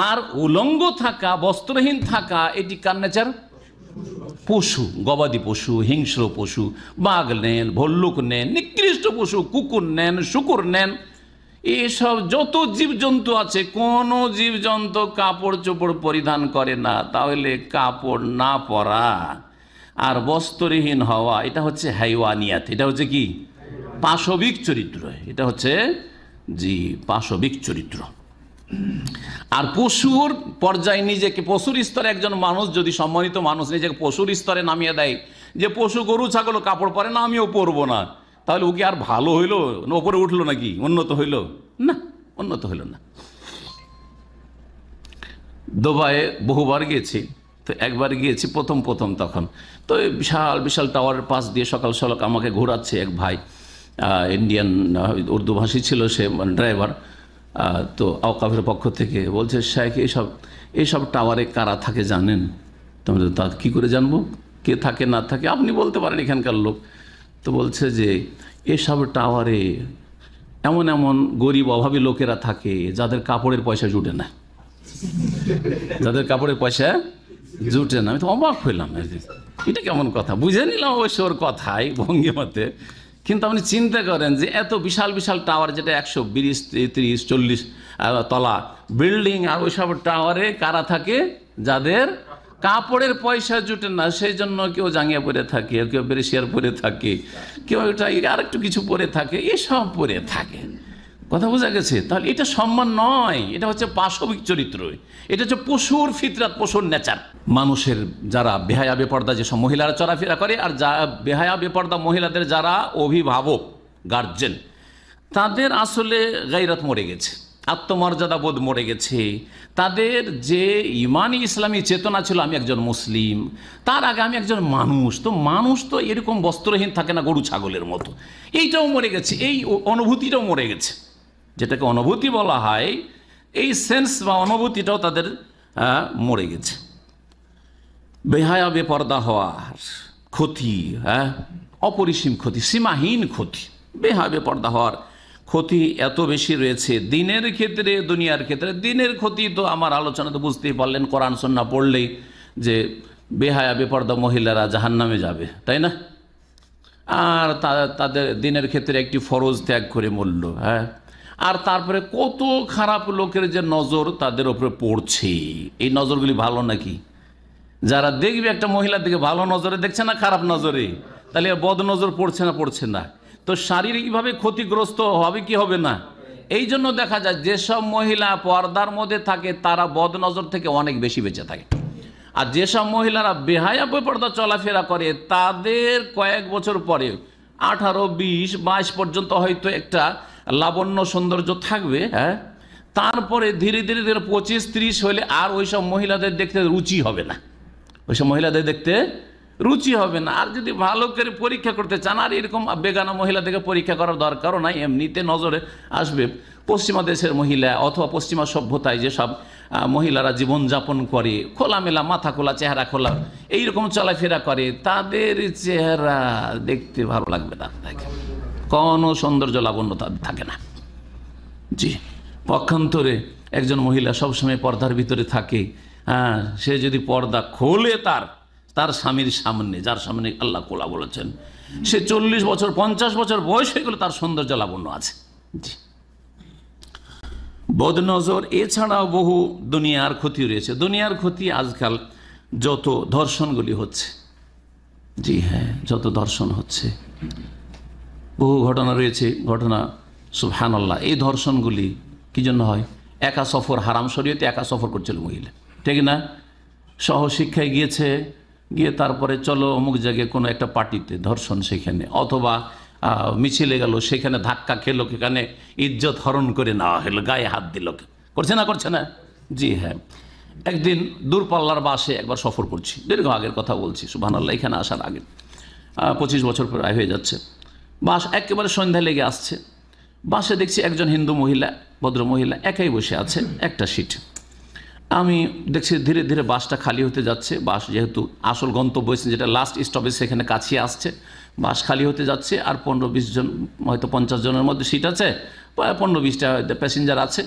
আর উলঙ্গ থাকা, বস্ত্রহীন থাকা, এটি কার নেচার? পশু, গবাদি পশু, হিংস্র পশু, বাঘ নেন, ভল্লুক নেন, নিকৃষ্ট পশু, কুকুর নেন, শুকুর নেন, এসব যত জীবজন্তু আছে, কোন জীবজন্তু কাপড় চোপড় পরিধান করে না। তাহলে কাপড় না পরা আর বস্ত্রহীন হওয়া, এটা হচ্ছে হাইওয়ানিয়াত, এটা হচ্ছে কি? পাশবিক চরিত্র। এটা হচ্ছে জি পাশবিক চরিত্র। আর পশুর পর্যায়ে নিজেকে, পশুর স্তরে একজন মানুষ যদি, সম্মানিত মানুষ নিজেকে পশুর স্তরে নামিয়ে দেয়, যে পশু গরু ছাগল কাপড় পরে না, আমিও পরবো না, তাহলে ও কি আর ভালো হইলো? ওপরে উঠলো নাকি? উন্নত হইল না, উন্নত হইল না। দুবাইয়ে বহুবার গিয়েছি, তো একবার গিয়েছি প্রথম তখন তো বিশাল বিশাল টাওয়ারের পাশ দিয়ে সকাল সকাল আমাকে ঘোরাচ্ছে এক ভাই, ইন্ডিয়ান উর্দু ভাষী ছিল সে, ড্রাইভার। তো আওকাফের পক্ষ থেকে বলছে, শেখ এইসব টাওয়ারে কারা থাকে জানেন? তোমাদের তা কী করে জানবো, কে থাকে না থাকে? আপনি বলতে পারেন এখানকার লোক। তো বলছে যে এসব টাওয়ারে এমন এমন গরিব অভাবী লোকেরা থাকে যাদের কাপড়ের পয়সা জুটে না, যাদের কাপড়ের পয়সা জুটে না। আমি তো অবাক হইলাম, এটা কেমন কথা? বুঝে নিলাম অবশ্য ওর কথাই, ভঙ্গিমতে। কিন্তু আপনি চিন্তা করেন যে এত বিশাল বিশাল টাওয়ার, যেটা 120, 30, 40 তলা বিল্ডিং, আর ওইসব টাওয়ারে কারা থাকে? যাদের কাপড়ের পয়সা জুটে না। সেই জন্য কেউ জাঙ্গিয়া পরে থাকে, কেউ বেরেশিয়ার পরে থাকে, কেউ আর একটু কিছু পরে থাকে, এসব পরে থাকে। কথা বোঝা গেছে? তাহলে এটা সম্মান নয়, এটা হচ্ছে পাশবিক চরিত্র, এটা হচ্ছে পশুর ফিতরাত, পশুর নেচার। মানুষের যারা বেহায়া বেপর্দা, যেসব মহিলারা চলাফেরা করে, আর যা বেহায়া বেপর্দা মহিলাদের যারা অভিভাবক, গার্জেন, তাদের আসলে গায়রাত মরে গেছে, আত্মমর্যাদা বোধ মরে গেছে। তাদের যে ইমানি ইসলামী চেতনা ছিল, আমি একজন মুসলিম, তার আগে আমি একজন মানুষ, তো মানুষ তো এরকম বস্ত্রহীন থাকে না গরু ছাগলের মতো, এইটাও মরে গেছে, এই অনুভূতিটাও মরে গেছে। যেটাকে অনুভূতি বলা হয়, এই সেন্স বা অনুভূতিটাও তাদের মরে গেছে। বেহায়া বেপর্দা হওয়ার ক্ষতি, অপরিসীম ক্ষতি, সীমাহীন ক্ষতি। বেহায়া বেপর্দা হওয়ার ক্ষতি এত বেশি রয়েছে, দিনের ক্ষেত্রে, দুনিয়ার ক্ষেত্রে। দিনের ক্ষতি তো আমার আলোচনাতে বুঝতেই পারলেন, কোরআন সুন্নাহ পড়লেই, যে বেহায়া বেপর্দা মহিলারা জাহান্নামে যাবে, তাই না? আর তাদের দিনের ক্ষেত্রে একটি ফরজ ত্যাগ করে মরল। আর তারপরে কত খারাপ লোকের যে নজর তাদের উপরে পড়ছে, এই নজরগুলি ভালো নাকি? যারা দেখবে একটা মহিলার দিকে ভালো নজরে দেখছে না খারাপ নজরে, তাহলে বদ নজর পড়ছে না। তো শারীরিকভাবে ক্ষতিগ্রস্ত হবে কি হবে না? এই জন্য দেখা যায় যেসব মহিলা পর্দার মধ্যে থাকে তারা বদ নজর থেকে অনেক বেশি বেঁচে থাকে। আর যেসব মহিলারা বেহায়া বেপর্দা চলাফেরা করে, তাদের কয়েক বছর পরে 18, 20, 22 পর্যন্ত হয়তো একটা লাবণ্য সৌন্দর্য থাকবে, তারপরে ধীরে ধীরে 25, 30 হলে আর ওইসব মহিলাদের দেখতে রুচি হবে না, ওইসব মহিলাদের দেখতে রুচি হবে না। আর যদি ভালো করে পরীক্ষা করতে চান, আর এরকম বেগানা মহিলাদেরকে পরীক্ষা করার দরকারও নাই, এমনিতে নজরে আসবে পশ্চিমা দেশের মহিলা অথবা পশ্চিমা সভ্যতায় যেসব মহিলারা জীবনযাপন করে, খোলামেলা, মাথা খোলা, চেহারা খোলা, এইরকম চলাফেরা করে, তাদের চেহারা দেখতে ভালো লাগবে না, কোনো সৌন্দর্য লাবণ্য তাদের থাকে না। জি, পক্ষান্তরে একজন মহিলা সবসময় পর্দার ভিতরে থাকে, সে যদি পর্দা খোলে তার স্বামীর সামনে, যার সামনে আল্লাহ কোলা বলেছেন, সে 40 বছর 50 বছর বয়স হয়ে গেলে তার সৌন্দর্য লাবণ্য আছে। জি, বদনজর এছাড়াও বহু দুনিয়ার ক্ষতি রয়েছে। দুনিয়ার ক্ষতি আজকাল যত ধর্ষণগুলি হচ্ছে, জি হ্যাঁ, যত ধর্ষণ হচ্ছে, বহু ঘটনা রয়েছে। ঘটনা সুবহানাল্লাহ। এই ধর্ষণগুলি কি জন্য হয়? একা সফর হারাম, শরীয়তে একা সফর করছিল মহিলা, ঠিক না? সহশিক্ষায় গিয়েছে, গিয়ে তারপরে চলো অমুক জায়গায় কোনো একটা পার্টিতে, ধর্ষণ সেখানে, অথবা মিছিলে গেল, সেখানে ধাক্কা খেলো, সেখানে ইজ্জত হরণ করে নেওয়া হলো, গায়ে হাত দিল। করছে না? করছে না? জি হ্যাঁ। একদিন দূরপাল্লার বাসে একবার সফর করছি, দীর্ঘ আগের কথা বলছি, সুবহানাল্লাহ, এখানে আসার আগে 25 বছর প্রায় হয়ে যাচ্ছে। বাস একেবারে সন্ধ্যায় লেগে আসছে। বাসে দেখছি একজন হিন্দু মহিলা, ভদ্র মহিলা, একাই বসে আছে একটা সিট। আমি দেখছি ধীরে ধীরে বাসটা খালি হতে যাচ্ছে। বাস যেহেতু আসল গন্তব্য, যেটা লাস্ট স্টপেজ, সেখানে কাছে আসছে, বাস খালি হতে যাচ্ছে। আর 15-20 জন, হয়তো 50 জনের মধ্যে সিট আছে, 15-20টা প্যাসেঞ্জার আছে।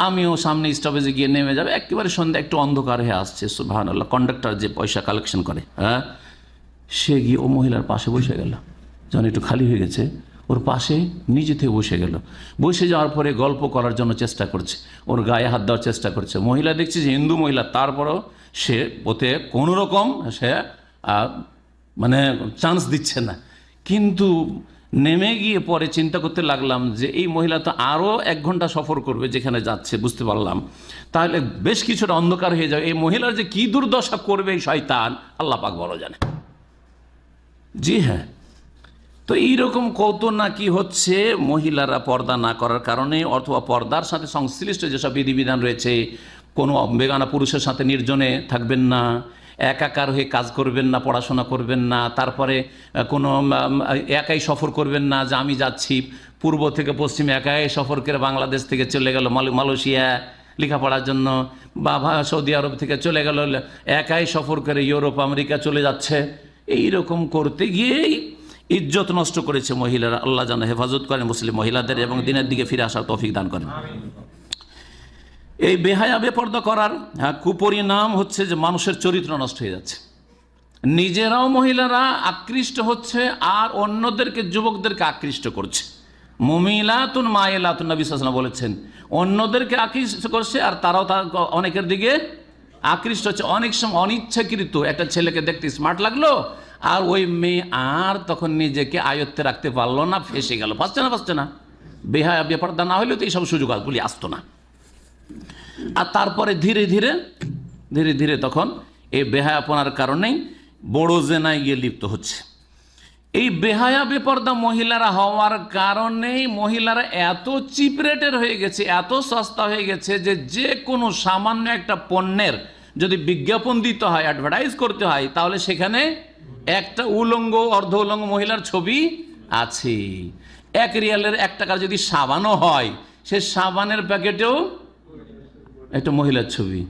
আমিও সামনে স্টপেজে গিয়ে নেমে যাবে। একেবারে সন্ধ্যা, একটু অন্ধকার হয়ে আসছে। সুবহানাল্লাহ। কন্ডাক্টর যে পয়সা কালেকশন করে, হ্যাঁ, সে গিয়ে ও মহিলার পাশে বসে গেল। যখন একটু খালি হয়ে গেছে, ওর পাশে নিজে থেকে বসে গেল। বসে যাওয়ার পরে গল্প করার জন্য চেষ্টা করছে, ওর গায়ে হাত দেওয়ার চেষ্টা করছে। মহিলা দেখছি যে হিন্দু মহিলা, তারপরেও সে ওতে কোনো রকম সে মানে চান্স দিচ্ছে না। কিন্তু নেমে গিয়ে পরে চিন্তা করতে লাগলাম যে এই মহিলা তো আরও 1 ঘন্টা সফর করবে যেখানে যাচ্ছে, বুঝতে পারলাম তাহলে বেশ কিছুটা অন্ধকার হয়ে যাবে। এই মহিলার যে কি দুর্দশা করবে এই শয়তান, আল্লাহ পাক ভালো জানে। জি হ্যাঁ। তো এইরকম কত না কি হচ্ছে মহিলারা পর্দা না করার কারণে, অথবা পর্দার সাথে সংশ্লিষ্ট যেসব বিধিবিধান রয়েছে, কোনো বেগানা পুরুষের সাথে নির্জনে থাকবেন না, একাকার হয়ে কাজ করবেন না, পড়াশোনা করবেন না, তারপরে কোনো একাই সফর করবেন না, যে আমি যাচ্ছি পূর্ব থেকে পশ্চিমে একাই সফর করে বাংলাদেশ থেকে চলে গেল মালয়েশিয়া লেখাপড়ার জন্য, বা সৌদি আরব থেকে চলে গেল একাই সফর করে ইউরোপ আমেরিকা চলে যাচ্ছে। এই রকম করতে গিয়েই ইজ্জত নষ্ট করেছে মহিলারা। আল্লাহ যেন হেফাজত করেন মুসলিম মহিলাদের এবং দিনের দিকে ফিরে আসার তৌফিক দান করেন। এই বেহায়া বেপর্দা করার কুপরিণাম হচ্ছে যে মানুষের চরিত্র নষ্ট হয়ে যাচ্ছে। নিজেরাও মহিলারা আকৃষ্ট হচ্ছে আর অন্যদেরকে, যুবকদেরকে আকৃষ্ট করছে। মুমিলাতুন মাইলাতুন, নবী সাল্লাল্লাহু আলাইহি ওয়াসাল্লাম বলেছেন, অন্যদেরকে আকৃষ্ট করছে আর তারাও তার অনেকের দিকে আকৃষ্ট হচ্ছে। অনেক সময় অনিচ্ছাকৃত একটা ছেলেকে দেখতে স্মার্ট লাগলো, আর ওই মেয়ে আর তখন নিজেকে আয়ত্তে রাখতে পারলো না, ফেসে গেল। ফাঁসছে না? বেহায়া বেপর্দা না হলেও তো এইসব সুযোগ আসগুলি আসতো না। আর তারপরে ধীরে ধীরে তখন এই বেহায়াপনার কারণেই বড় জেনায় গিয়ে লিপ্ত হচ্ছে। এই বেহায়া বেপর্দা মহিলারা হওয়ার কারণেই মহিলারা এত চিপ রেটের হয়ে গেছে, এত সস্তা হয়ে গেছে যে যে কোনো সামান্য একটা পণ্যের যদি বিজ্ঞাপন দিতে হয়, অ্যাডভার্টাইজ করতে হয়, তাহলে সেখানে একটা উলঙ্গ অর্ধ উলঙ্গ মহিলার ছবি আছে। 1 রিয়ালের 1 টাকার যদি সাবানও হয়, সে সাবানের প্যাকেটেও একটা মহিলার ছবি।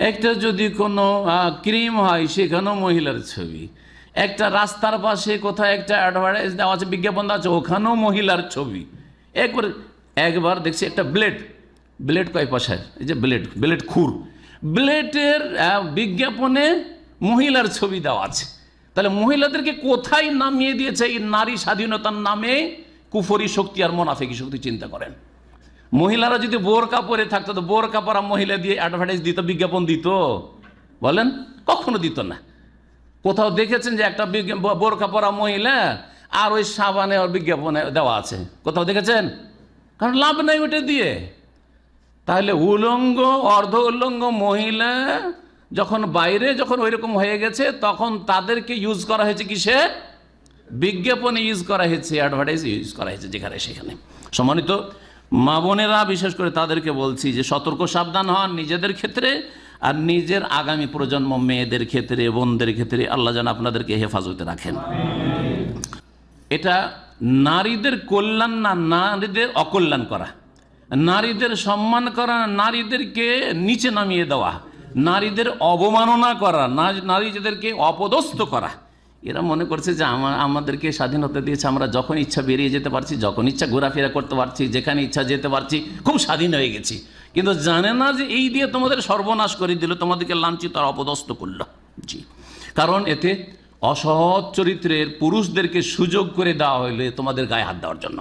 একটা যদি কোনো ক্রিম হয়, সেখানেও মহিলার ছবি। একটা রাস্তার পাশে কোথাও একটা অ্যাডভার্টাইজ দেওয়া আছে, বিজ্ঞাপন দেওয়া আছে, ওখানেও মহিলার ছবি। একবার দেখছি একটা ব্লেড কয় পয়সায়, এই যে ব্লেড খুর, ব্লেডের বিজ্ঞাপনে মহিলার ছবি দেওয়া আছে। তাহলে মহিলাদেরকে কোথায় নামিয়ে দিয়েছে এই নারী স্বাধীনতার নামে কুফরি শক্তি আর মোনাফিকি শক্তি, চিন্তা করেন। মহিলারা যদি বোরকা পরে থাকতো, তো বোরকা পরা মহিলা দিয়ে অ্যাডভার্টাইজ দিত, বিজ্ঞাপন দিত? বলেন, কখনো দিত না। কোথাও দেখেছেন যে একটা বোরকা পরা মহিলা আর ওই সাবানে ওর বিজ্ঞাপনে দেওয়া আছে? কোথাও দেখেছেন? কারণ লাভ নাই ওটা দিয়ে। তাহলে উলঙ্গ অর্ধ উলঙ্গ মহিলা যখন বাইরে যখন ওইরকম হয়ে গেছে, তখন তাদেরকে ইউজ করা হয়েছে কিসে? বিজ্ঞাপনে ইউজ করা হয়েছে, অ্যাডভার্টাইজ ইউজ করা হয়েছে যেখানে সেখানে। সম্মানিত মা বোনেরা, বিশেষ করে তাদেরকে বলছি যে সতর্ক সাবধান হন নিজেদের ক্ষেত্রে আর নিজের আগামী প্রজন্ম, মেয়েদের ক্ষেত্রে, বোনদের ক্ষেত্রে। আল্লাহ যেন আপনাদেরকে হেফাজতে রাখেন। এটা নারীদের কল্যাণ না, নারীদের অকল্যাণ করা, নারীদের সম্মান করা, নারীদেরকে নিচে নামিয়ে দেওয়া, নারীদের অবমাননা করা, নারীদেরকে অপদস্থ করা। এরা মনে করছে যে আমাদেরকে স্বাধীনতা দিয়েছে, আমরা যখন ইচ্ছা বেরিয়ে যেতে পারছি, যখন ইচ্ছা ঘোরাফেরা করতে পারছি, যেখানে ইচ্ছা যেতে পারছি, খুব স্বাধীন হয়ে গেছি। কিন্তু জানে না যে এই দিয়ে তোমাদের সর্বনাশ করে দিল, তোমাদেরকে লাঞ্ছিত আর অপদস্থ করল। জি, কারণ এতে অসৎ চরিত্রের পুরুষদেরকে সুযোগ করে দেওয়া হইলে তোমাদের গায়ে হাত দেওয়ার জন্য,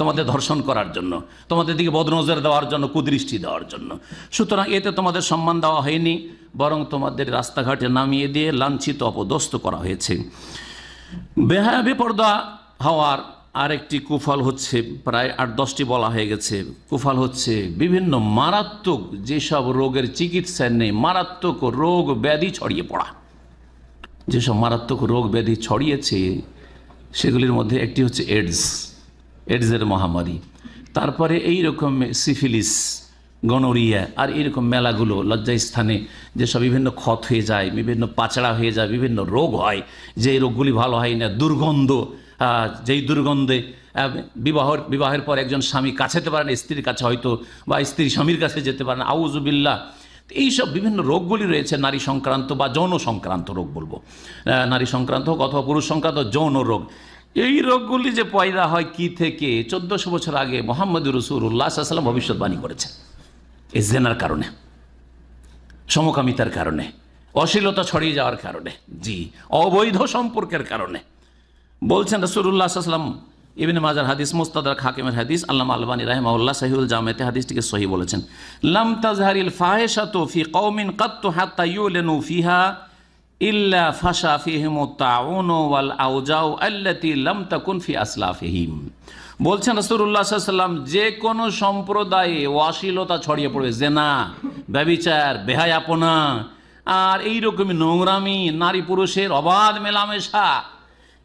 তোমাদের ধর্ষণ করার জন্য, তোমাদের দিকে বদনজর দেওয়ার জন্য, কুদৃষ্টি দেওয়ার জন্য। সুতরাং এতে তোমাদের সম্মান দেওয়া হয়নি, বরং তোমাদের রাস্তাঘাটে নামিয়ে দিয়ে লাঞ্ছিত অপদস্থ করা হয়েছে। বেহায়া বেপর্দা হওয়ার আরেকটি কুফল হচ্ছে, প্রায় 8-10টি বলা হয়ে গেছে। কুফল হচ্ছে বিভিন্ন মারাত্মক যেসব রোগের চিকিৎসা নেই, মারাত্মক রোগ ব্যাধি ছড়িয়ে পড়া। যেসব মারাত্মক রোগ ব্যাধি ছড়িয়েছে সেগুলির মধ্যে একটি হচ্ছে এডসের মহামারী। তারপরে এই রকম সিফিলিস, গনোরিয়া, আর এইরকম মেলাগুলো লজ্জাস্থানে যেসব বিভিন্ন ক্ষত হয়ে যায়, বিভিন্ন পাচড়া হয়ে যায়, বিভিন্ন রোগ হয়, যে রোগগুলি ভালো হয় না, দুর্গন্ধ, যেই দুর্গন্ধে বিবাহের পর একজন স্বামী কাছে যেতে পারে না স্ত্রীর কাছে, হয়তো বা স্ত্রী স্বামীর কাছে যেতে পারে না, আউযুবিল্লাহ। এইসব বিভিন্ন রোগগুলি রয়েছে, নারী সংক্রান্ত বা যৌন সংক্রান্ত রোগ বলবো, নারী সংক্রান্ত হোক অথবা পুরুষ সংক্রান্ত যৌন রোগ। এই রোগগুলি যে পয়দা হয় কি থেকে, 1400 বছর আগে মুহাম্মদ রাসূলুল্লাহ সাল্লাল্লাহু আলাইহি ওয়াসাল্লাম ভবিষ্যৎবাণী করেছেন। এই জিনার কারণে, সমকামিতার কারণে, অশ্লীলতা ছড়িয়ে যাওয়ার কারণে, জি, অবৈধ সম্পর্কের কারণে। বলছেন রাসূলুল্লাহ সাল্লাল্লাহু আলাইহি ওয়াসাল্লাম, ইবনে মাজার হাদিস, মুস্তাদরাক হাকিমের হাদিস, আল্লামা আলবানী রাহিমাহুল্লাহ সহিহুল জামেতে হাদিসটিকে সহি বলেছেন। লাম তাজহারিল ফাহিশাতু ফি কওমিন কাত্তু হাত্তা ইউলিনু ফিহা ইল্লা ফাশা ফিহিমুত তাউন ওয়াল আউজাউ আল্লাতী লাম তাকুন ফি আসলাফিহিম। বলছেন রাসূলুল্লাহ সাল্লাল্লাহু আলাইহি ওয়াসাল্লাম, যে কোনো সম্প্রদায়ে অশ্লীলতা ছড়িয়ে পড়বে, জেনা, ব্যভিচার, বেহায়াপনা, আর এইরকমই নোংরামি, নারী পুরুষের অবাধ মেলামেশা,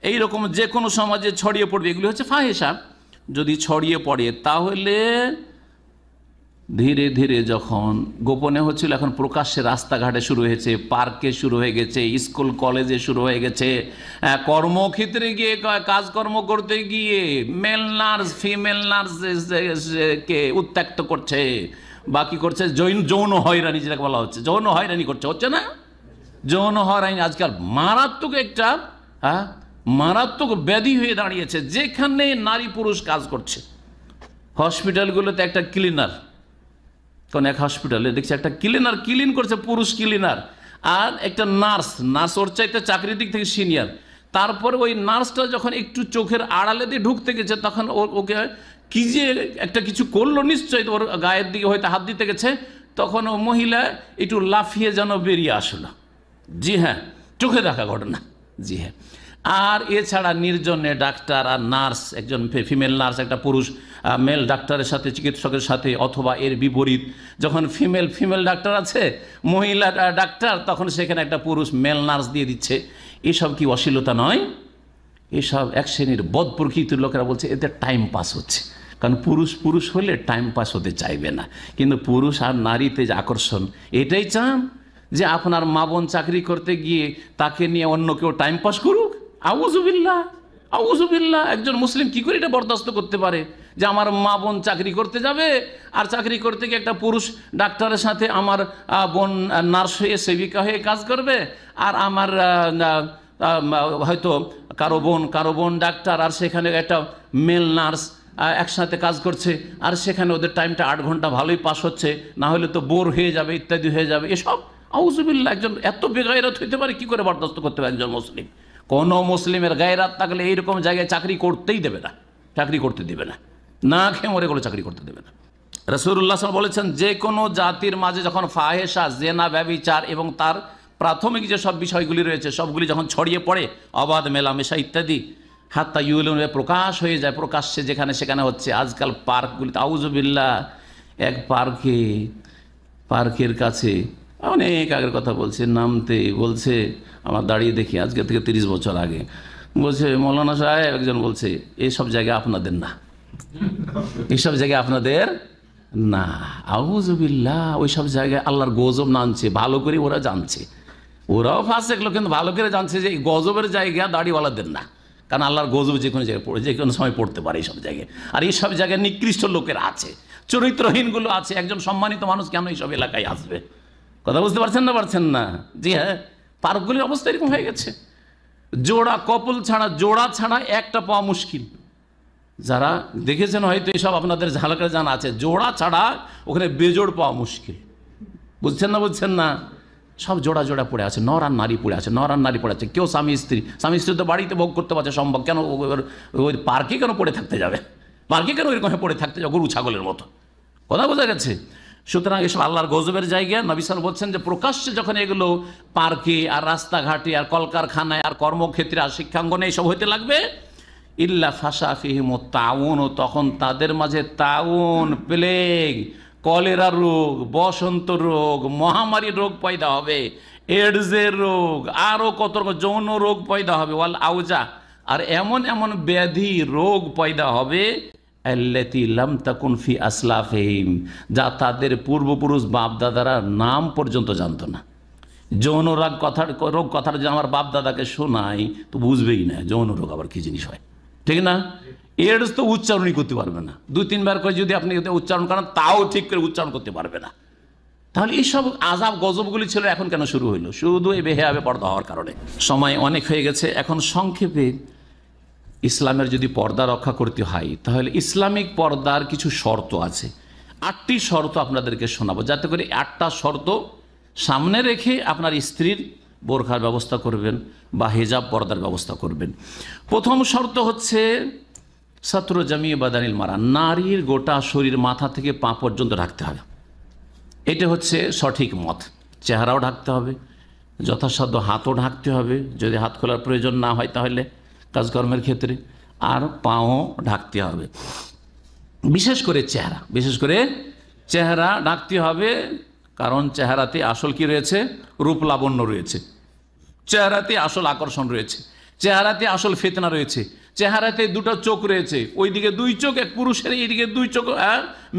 এইরকম যে কোনো সমাজে ছড়িয়ে পড়বে, এগুলি হচ্ছে ফাহিশা। যদি ছড়িয়ে পড়ে তাহলে ধীরে ধীরে, যখন গোপনে হচ্ছিল এখন প্রকাশ্যে রাস্তাঘাটে শুরু হয়েছে, পার্কে শুরু হয়ে গেছে, স্কুল কলেজে শুরু হয়ে গেছে, কর্মক্ষেত্রে গিয়ে কাজকর্ম করতে গিয়ে মেল নার্স ফিমেল নার্সকে উত্ত্যক্ত করছে, বাকি করছে যৌন হয়রানি, যেটাকে বলা হচ্ছে যৌন হয়রানি হচ্ছে না? যৌন হয়রানি আজকাল মারাত্মক একটা মারাত্মক ব্যাধি হয়ে দাঁড়িয়েছে। যেখানে নারী পুরুষ কাজ করছে, হসপিটালগুলোতে একটা ক্লিনার, কোন এক হসপিটালে দেখছি একটা ক্লিনার ক্লিন করছে, পুরুষ ক্লিনার, আর একটা নার্স ওর চাইতে চাকরির দিক থেকে সিনিয়র। তারপরে ওই নার্সটা যখন একটু চোখের আড়ালে দিয়ে ঢুকতে গেছে, তখন ওকে কি যে একটা কিছু করলো, নিশ্চয়ই ওর গায়ের দিকে হয়তো হাত দিতে গেছে, তখন ও মহিলা একটু লাফিয়ে যেন বেরিয়ে আসলো। জি হ্যাঁ, চোখে দেখা ঘটনা। জি হ্যাঁ। আর এছাড়া নির্জনে ডাক্তার আর নার্স, একজন ফিমেল নার্স একটা পুরুষ মেল ডাক্তারের সাথে, চিকিৎসকের সাথে, অথবা এর বিপরীত, যখন ফিমেল ডাক্তার আছে, মহিলা ডাক্তার, তখন সেখানে একটা পুরুষ মেল নার্স দিয়ে দিচ্ছে। এসব কি অশ্লীলতা নয়? এসব এক শ্রেণীর বদ প্রকৃতির লোকেরা বলছে এতে টাইম পাস হচ্ছে। কারণ পুরুষ হলে টাইম পাস হতে চাইবে না, কিন্তু পুরুষ আর নারীতে যে আকর্ষণ, এটাই চান যে আপনার মা বোন চাকরি করতে গিয়ে তাকে নিয়ে অন্য কেউ টাইম পাস করুক। আউযুবিল্লাহ, আউযুবিল্লাহ। একজন মুসলিম কি করে এটা বরদাস্ত করতে পারে যে আমার মা বোন চাকরি করতে যাবে, আর চাকরি করতে গিয়ে একটা পুরুষ ডাক্তারের সাথে আমার বোন নার্স হয়ে, সেবিকা হয়ে কাজ করবে, আর আমার হয়তো কারো বোন ডাক্তার, আর সেখানে একটা মেল নার্স একসাথে কাজ করছে, আর সেখানে ওদের টাইমটা 8 ঘন্টা ভালোই পাস হচ্ছে, না হলে তো বোর হয়ে যাবে, ইত্যাদি হয়ে যাবে। এসব আউযুবিল্লাহ। একজন এত বেগায়রাত হইতে পারে, কি করে বরদাস্ত করতে পারে একজন মুসলিম? কোন মুসলিমের গায়রাত থাকলে এইরকম জায়গায় চাকরি করতেই দেবে না, চাকরি করতে দেবে না, না খেয়ে মরে গেলে চাকরি করতে দেবে না। রাসূলুল্লাহ সাল্লাল্লাহু আলাইহি ওয়াসাল্লাম বলেছেন, যে কোনো জাতির মাঝে যখন ফাহেসা, জেনা, ব্যভিচার এবং তার প্রাথমিক যে সব বিষয়গুলি রয়েছে সবগুলি যখন ছড়িয়ে পড়ে, অবাধ মেলামেশা ইত্যাদি, হাত্তা ইউলিনু প্রকাশ হয়ে যায়, প্রকাশ্যে যেখানে সেখানে হচ্ছে। আজকাল পার্কগুলিতে, আউযুবিল্লাহ, এক পার্কের কাছে, অনেক আগের কথা বলছে, নামতে বলছে, আমার দাঁড়িয়ে দেখি আজকে থেকে 30 বছর আগে, বলছে মৌলানা সাহেব, একজন বলছে এইসব জায়গা আপনাদের না, এইসব জায়গায় আপনাদের না। আউযুবিল্লাহ। ওই সব জায়গায় আল্লাহর গজব নামছে, ভালো করে ওরা জানছে, ওরাও ফাঁসেক লোক, কিন্তু ভালো করে জানছে যে এই গজবের জায়গা দাড়িওয়ালাদের না, কারণ আল্লাহর গজব যে কোনো জায়গায় পড়ে, যে কোনো সময় পড়তে পারে এইসব জায়গায়। আর এইসব জায়গায় নিকৃষ্ট লোকেরা আছে, চরিত্রহীনগুলো আছে। একজন সম্মানিত মানুষ কেন এইসব এলাকায় আসবে? কথা বুঝতে পারছেন না? জি হ্যাঁ, পার্কগুলির অবস্থা এরকম হয়ে গেছে। জোড়া ছাড়া একটা পাওয়া মুশকিল। যারা দেখেছেন হয়তো এইসব আপনাদের ঝালকার জানা আছে, জোড়া ছাড়া ওখানে বেজোড় পাওয়া মুশকিল। বুঝছেন না? সব জোড়া পড়ে আছে, নর আর নারী পড়ে আছে, কেউ স্বামী স্ত্রী তো বাড়িতে ভোগ করতে পারছে সম্ভব, কেন ওই পার্কে কেন পড়ে থাকতে যাবে? পার্কে কেন ওইরকম পড়ে থাকতে যাবে গরু ছাগলের মতো? কথা বোঝা গেছে? সুতরাং এসব আল্লাহর গজবের জায়গা। নবী সাল্লাল্লাহু আলাইহি ওয়াসাল্লাম বলছেন যে প্রকাশ্যে যখন এগুলো পার্কে আর রাস্তাঘাটে আর কলকারখানায় আর কর্মক্ষেত্রে আর শিক্ষাঙ্গনে এসব হইতে লাগবে, ইল্লা ফাশা ফিহিম তাউন, তখন তাদের মাঝে তাউন, প্লেগ, কলেরা রোগ, বসন্ত রোগ, মহামারী রোগ পয়দা হবে, এডসের রোগ, আরও কত রকম যৌন রোগ পয়দা হবে, ওয়াল আউজা, আর এমন এমন ব্যাধি রোগ পয়দা হবে আল্লাতী লাম তাকুন ফি আসলাফিহিম, যা তাদের পূর্বপুরুষ বাপদাদারা নাম পর্যন্ত জানতো না। যৌন রোগ কথাটা যদি আমার বাপদাদাকে শোনাই তো বুঝবেই না যৌন রোগ আবার কি জিনিস হয়, ঠিক না? এডস তো উচ্চারণই করতে পারবে না, 2-3 বার করে যদি আপনি উচ্চারণ করেন তাও ঠিক করে উচ্চারণ করতে পারবে না। তাহলে এইসব আজাব গজবগুলি ছিল, এখন কেন শুরু হইল? শুধু এই বেহেয়াবে পর্দা হওয়ার কারণে। সময় অনেক হয়ে গেছে, এখন সংক্ষেপে ইসলামের যদি পর্দা রক্ষা করতে হয় তাহলে ইসলামিক পর্দার কিছু শর্ত আছে। 8টি শর্ত আপনাদেরকে শোনাবো, যাতে করে 8টা শর্ত সামনে রেখে আপনার স্ত্রীর বোরখার ব্যবস্থা করবেন বা হিজাব পর্দার ব্যবস্থা করবেন। প্রথম শর্ত হচ্ছে সাতর জামি বাদানিল মারা, নারীর গোটা শরীর মাথা থেকে পা পর্যন্ত ঢাকতে হবে। এটা হচ্ছে সঠিক মত। চেহারাও ঢাকতে হবে, যথাসাধ্য হাতও ঢাকতে হবে, যদি হাত খোলার প্রয়োজন না হয় তাহলে কাজকর্মের ক্ষেত্রে, আর পাও ঢাকতে হবে। বিশেষ করে চেহারা ঢাকতে হবে, কারণ চেহারাতে আসল কি রয়েছে? রূপ লাবণ্য রয়েছে, চেহারাতে আসল আকর্ষণ রয়েছে, চেহারাতে আসল ফিতনা রয়েছে, চেহারাতে 2টা চোখ রয়েছে, ওইদিকে 2 চোখ এক পুরুষের, এইদিকে 2 চোখ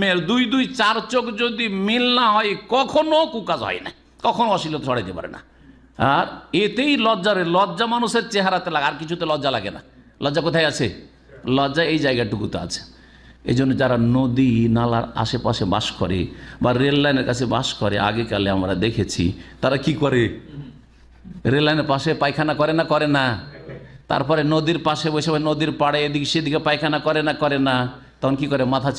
মেয়ের, 2-4 চোখ যদি মিল না হয় কখনো কুকাজ হয় না, কখনো অশ্লীলতা ছড়াইতে পারে না। আর এতেই লজ্জা মানুষের চেহারাতে লাগে, আর কিছুতে লজ্জা লাগে না। লজ্জা কোথায় আছে? লজ্জা এই জায়গাটুকুতে আছে। এই জন্য যারা নদী নালার আশেপাশে বাস করে বা রেল লাইনের কাছে বাস করে, আগেকালে আমরা দেখেছি তারা কি করে, রেল লাইনের পাশে পায়খানা করে না, তারপরে নদীর পাশে বসে নদীর পাড়ে এদিকে সেদিকে পায়খানা করে না, তখন কি করে? মাথা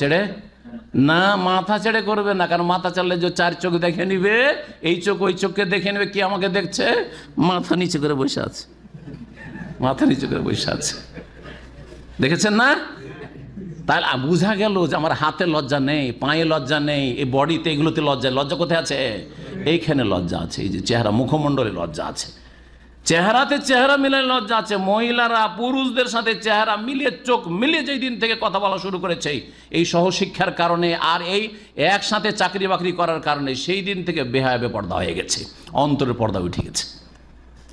ছেড়ে করবে না, কারণ মাথা চাললে যে 4 চোখ দেখে নিবে, এই চোখ ওই চোখকে দেখে নেবে, কি আমাকে দেখছে, মাথা নিচে করে বসে আছে, দেখেছেন না? তাহলে বোঝা গেল যে আমার হাতে লজ্জা নেই, পায়ে লজ্জা নেই, এই বডিতে এগুলোতে লজ্জা কোথায় আছে? এইখানে লজ্জা আছে, এই যে চেহারা মুখমণ্ডলে লজ্জা আছে, চেহারাতে চেহারা মিলে লজ্জা আছে। মহিলারা পুরুষদের সাথে চেহারা মিলিয়ে, চোখ মিলিয়ে যেই দিন থেকে কথা বলা শুরু করেছে এই সহশিক্ষার কারণে, আর এই একসাথে চাকরি বাকরি করার কারণে, সেই দিন থেকে বেহায়াবে পর্দা হয়ে গেছে, অন্তরের পর্দা উঠে গেছে,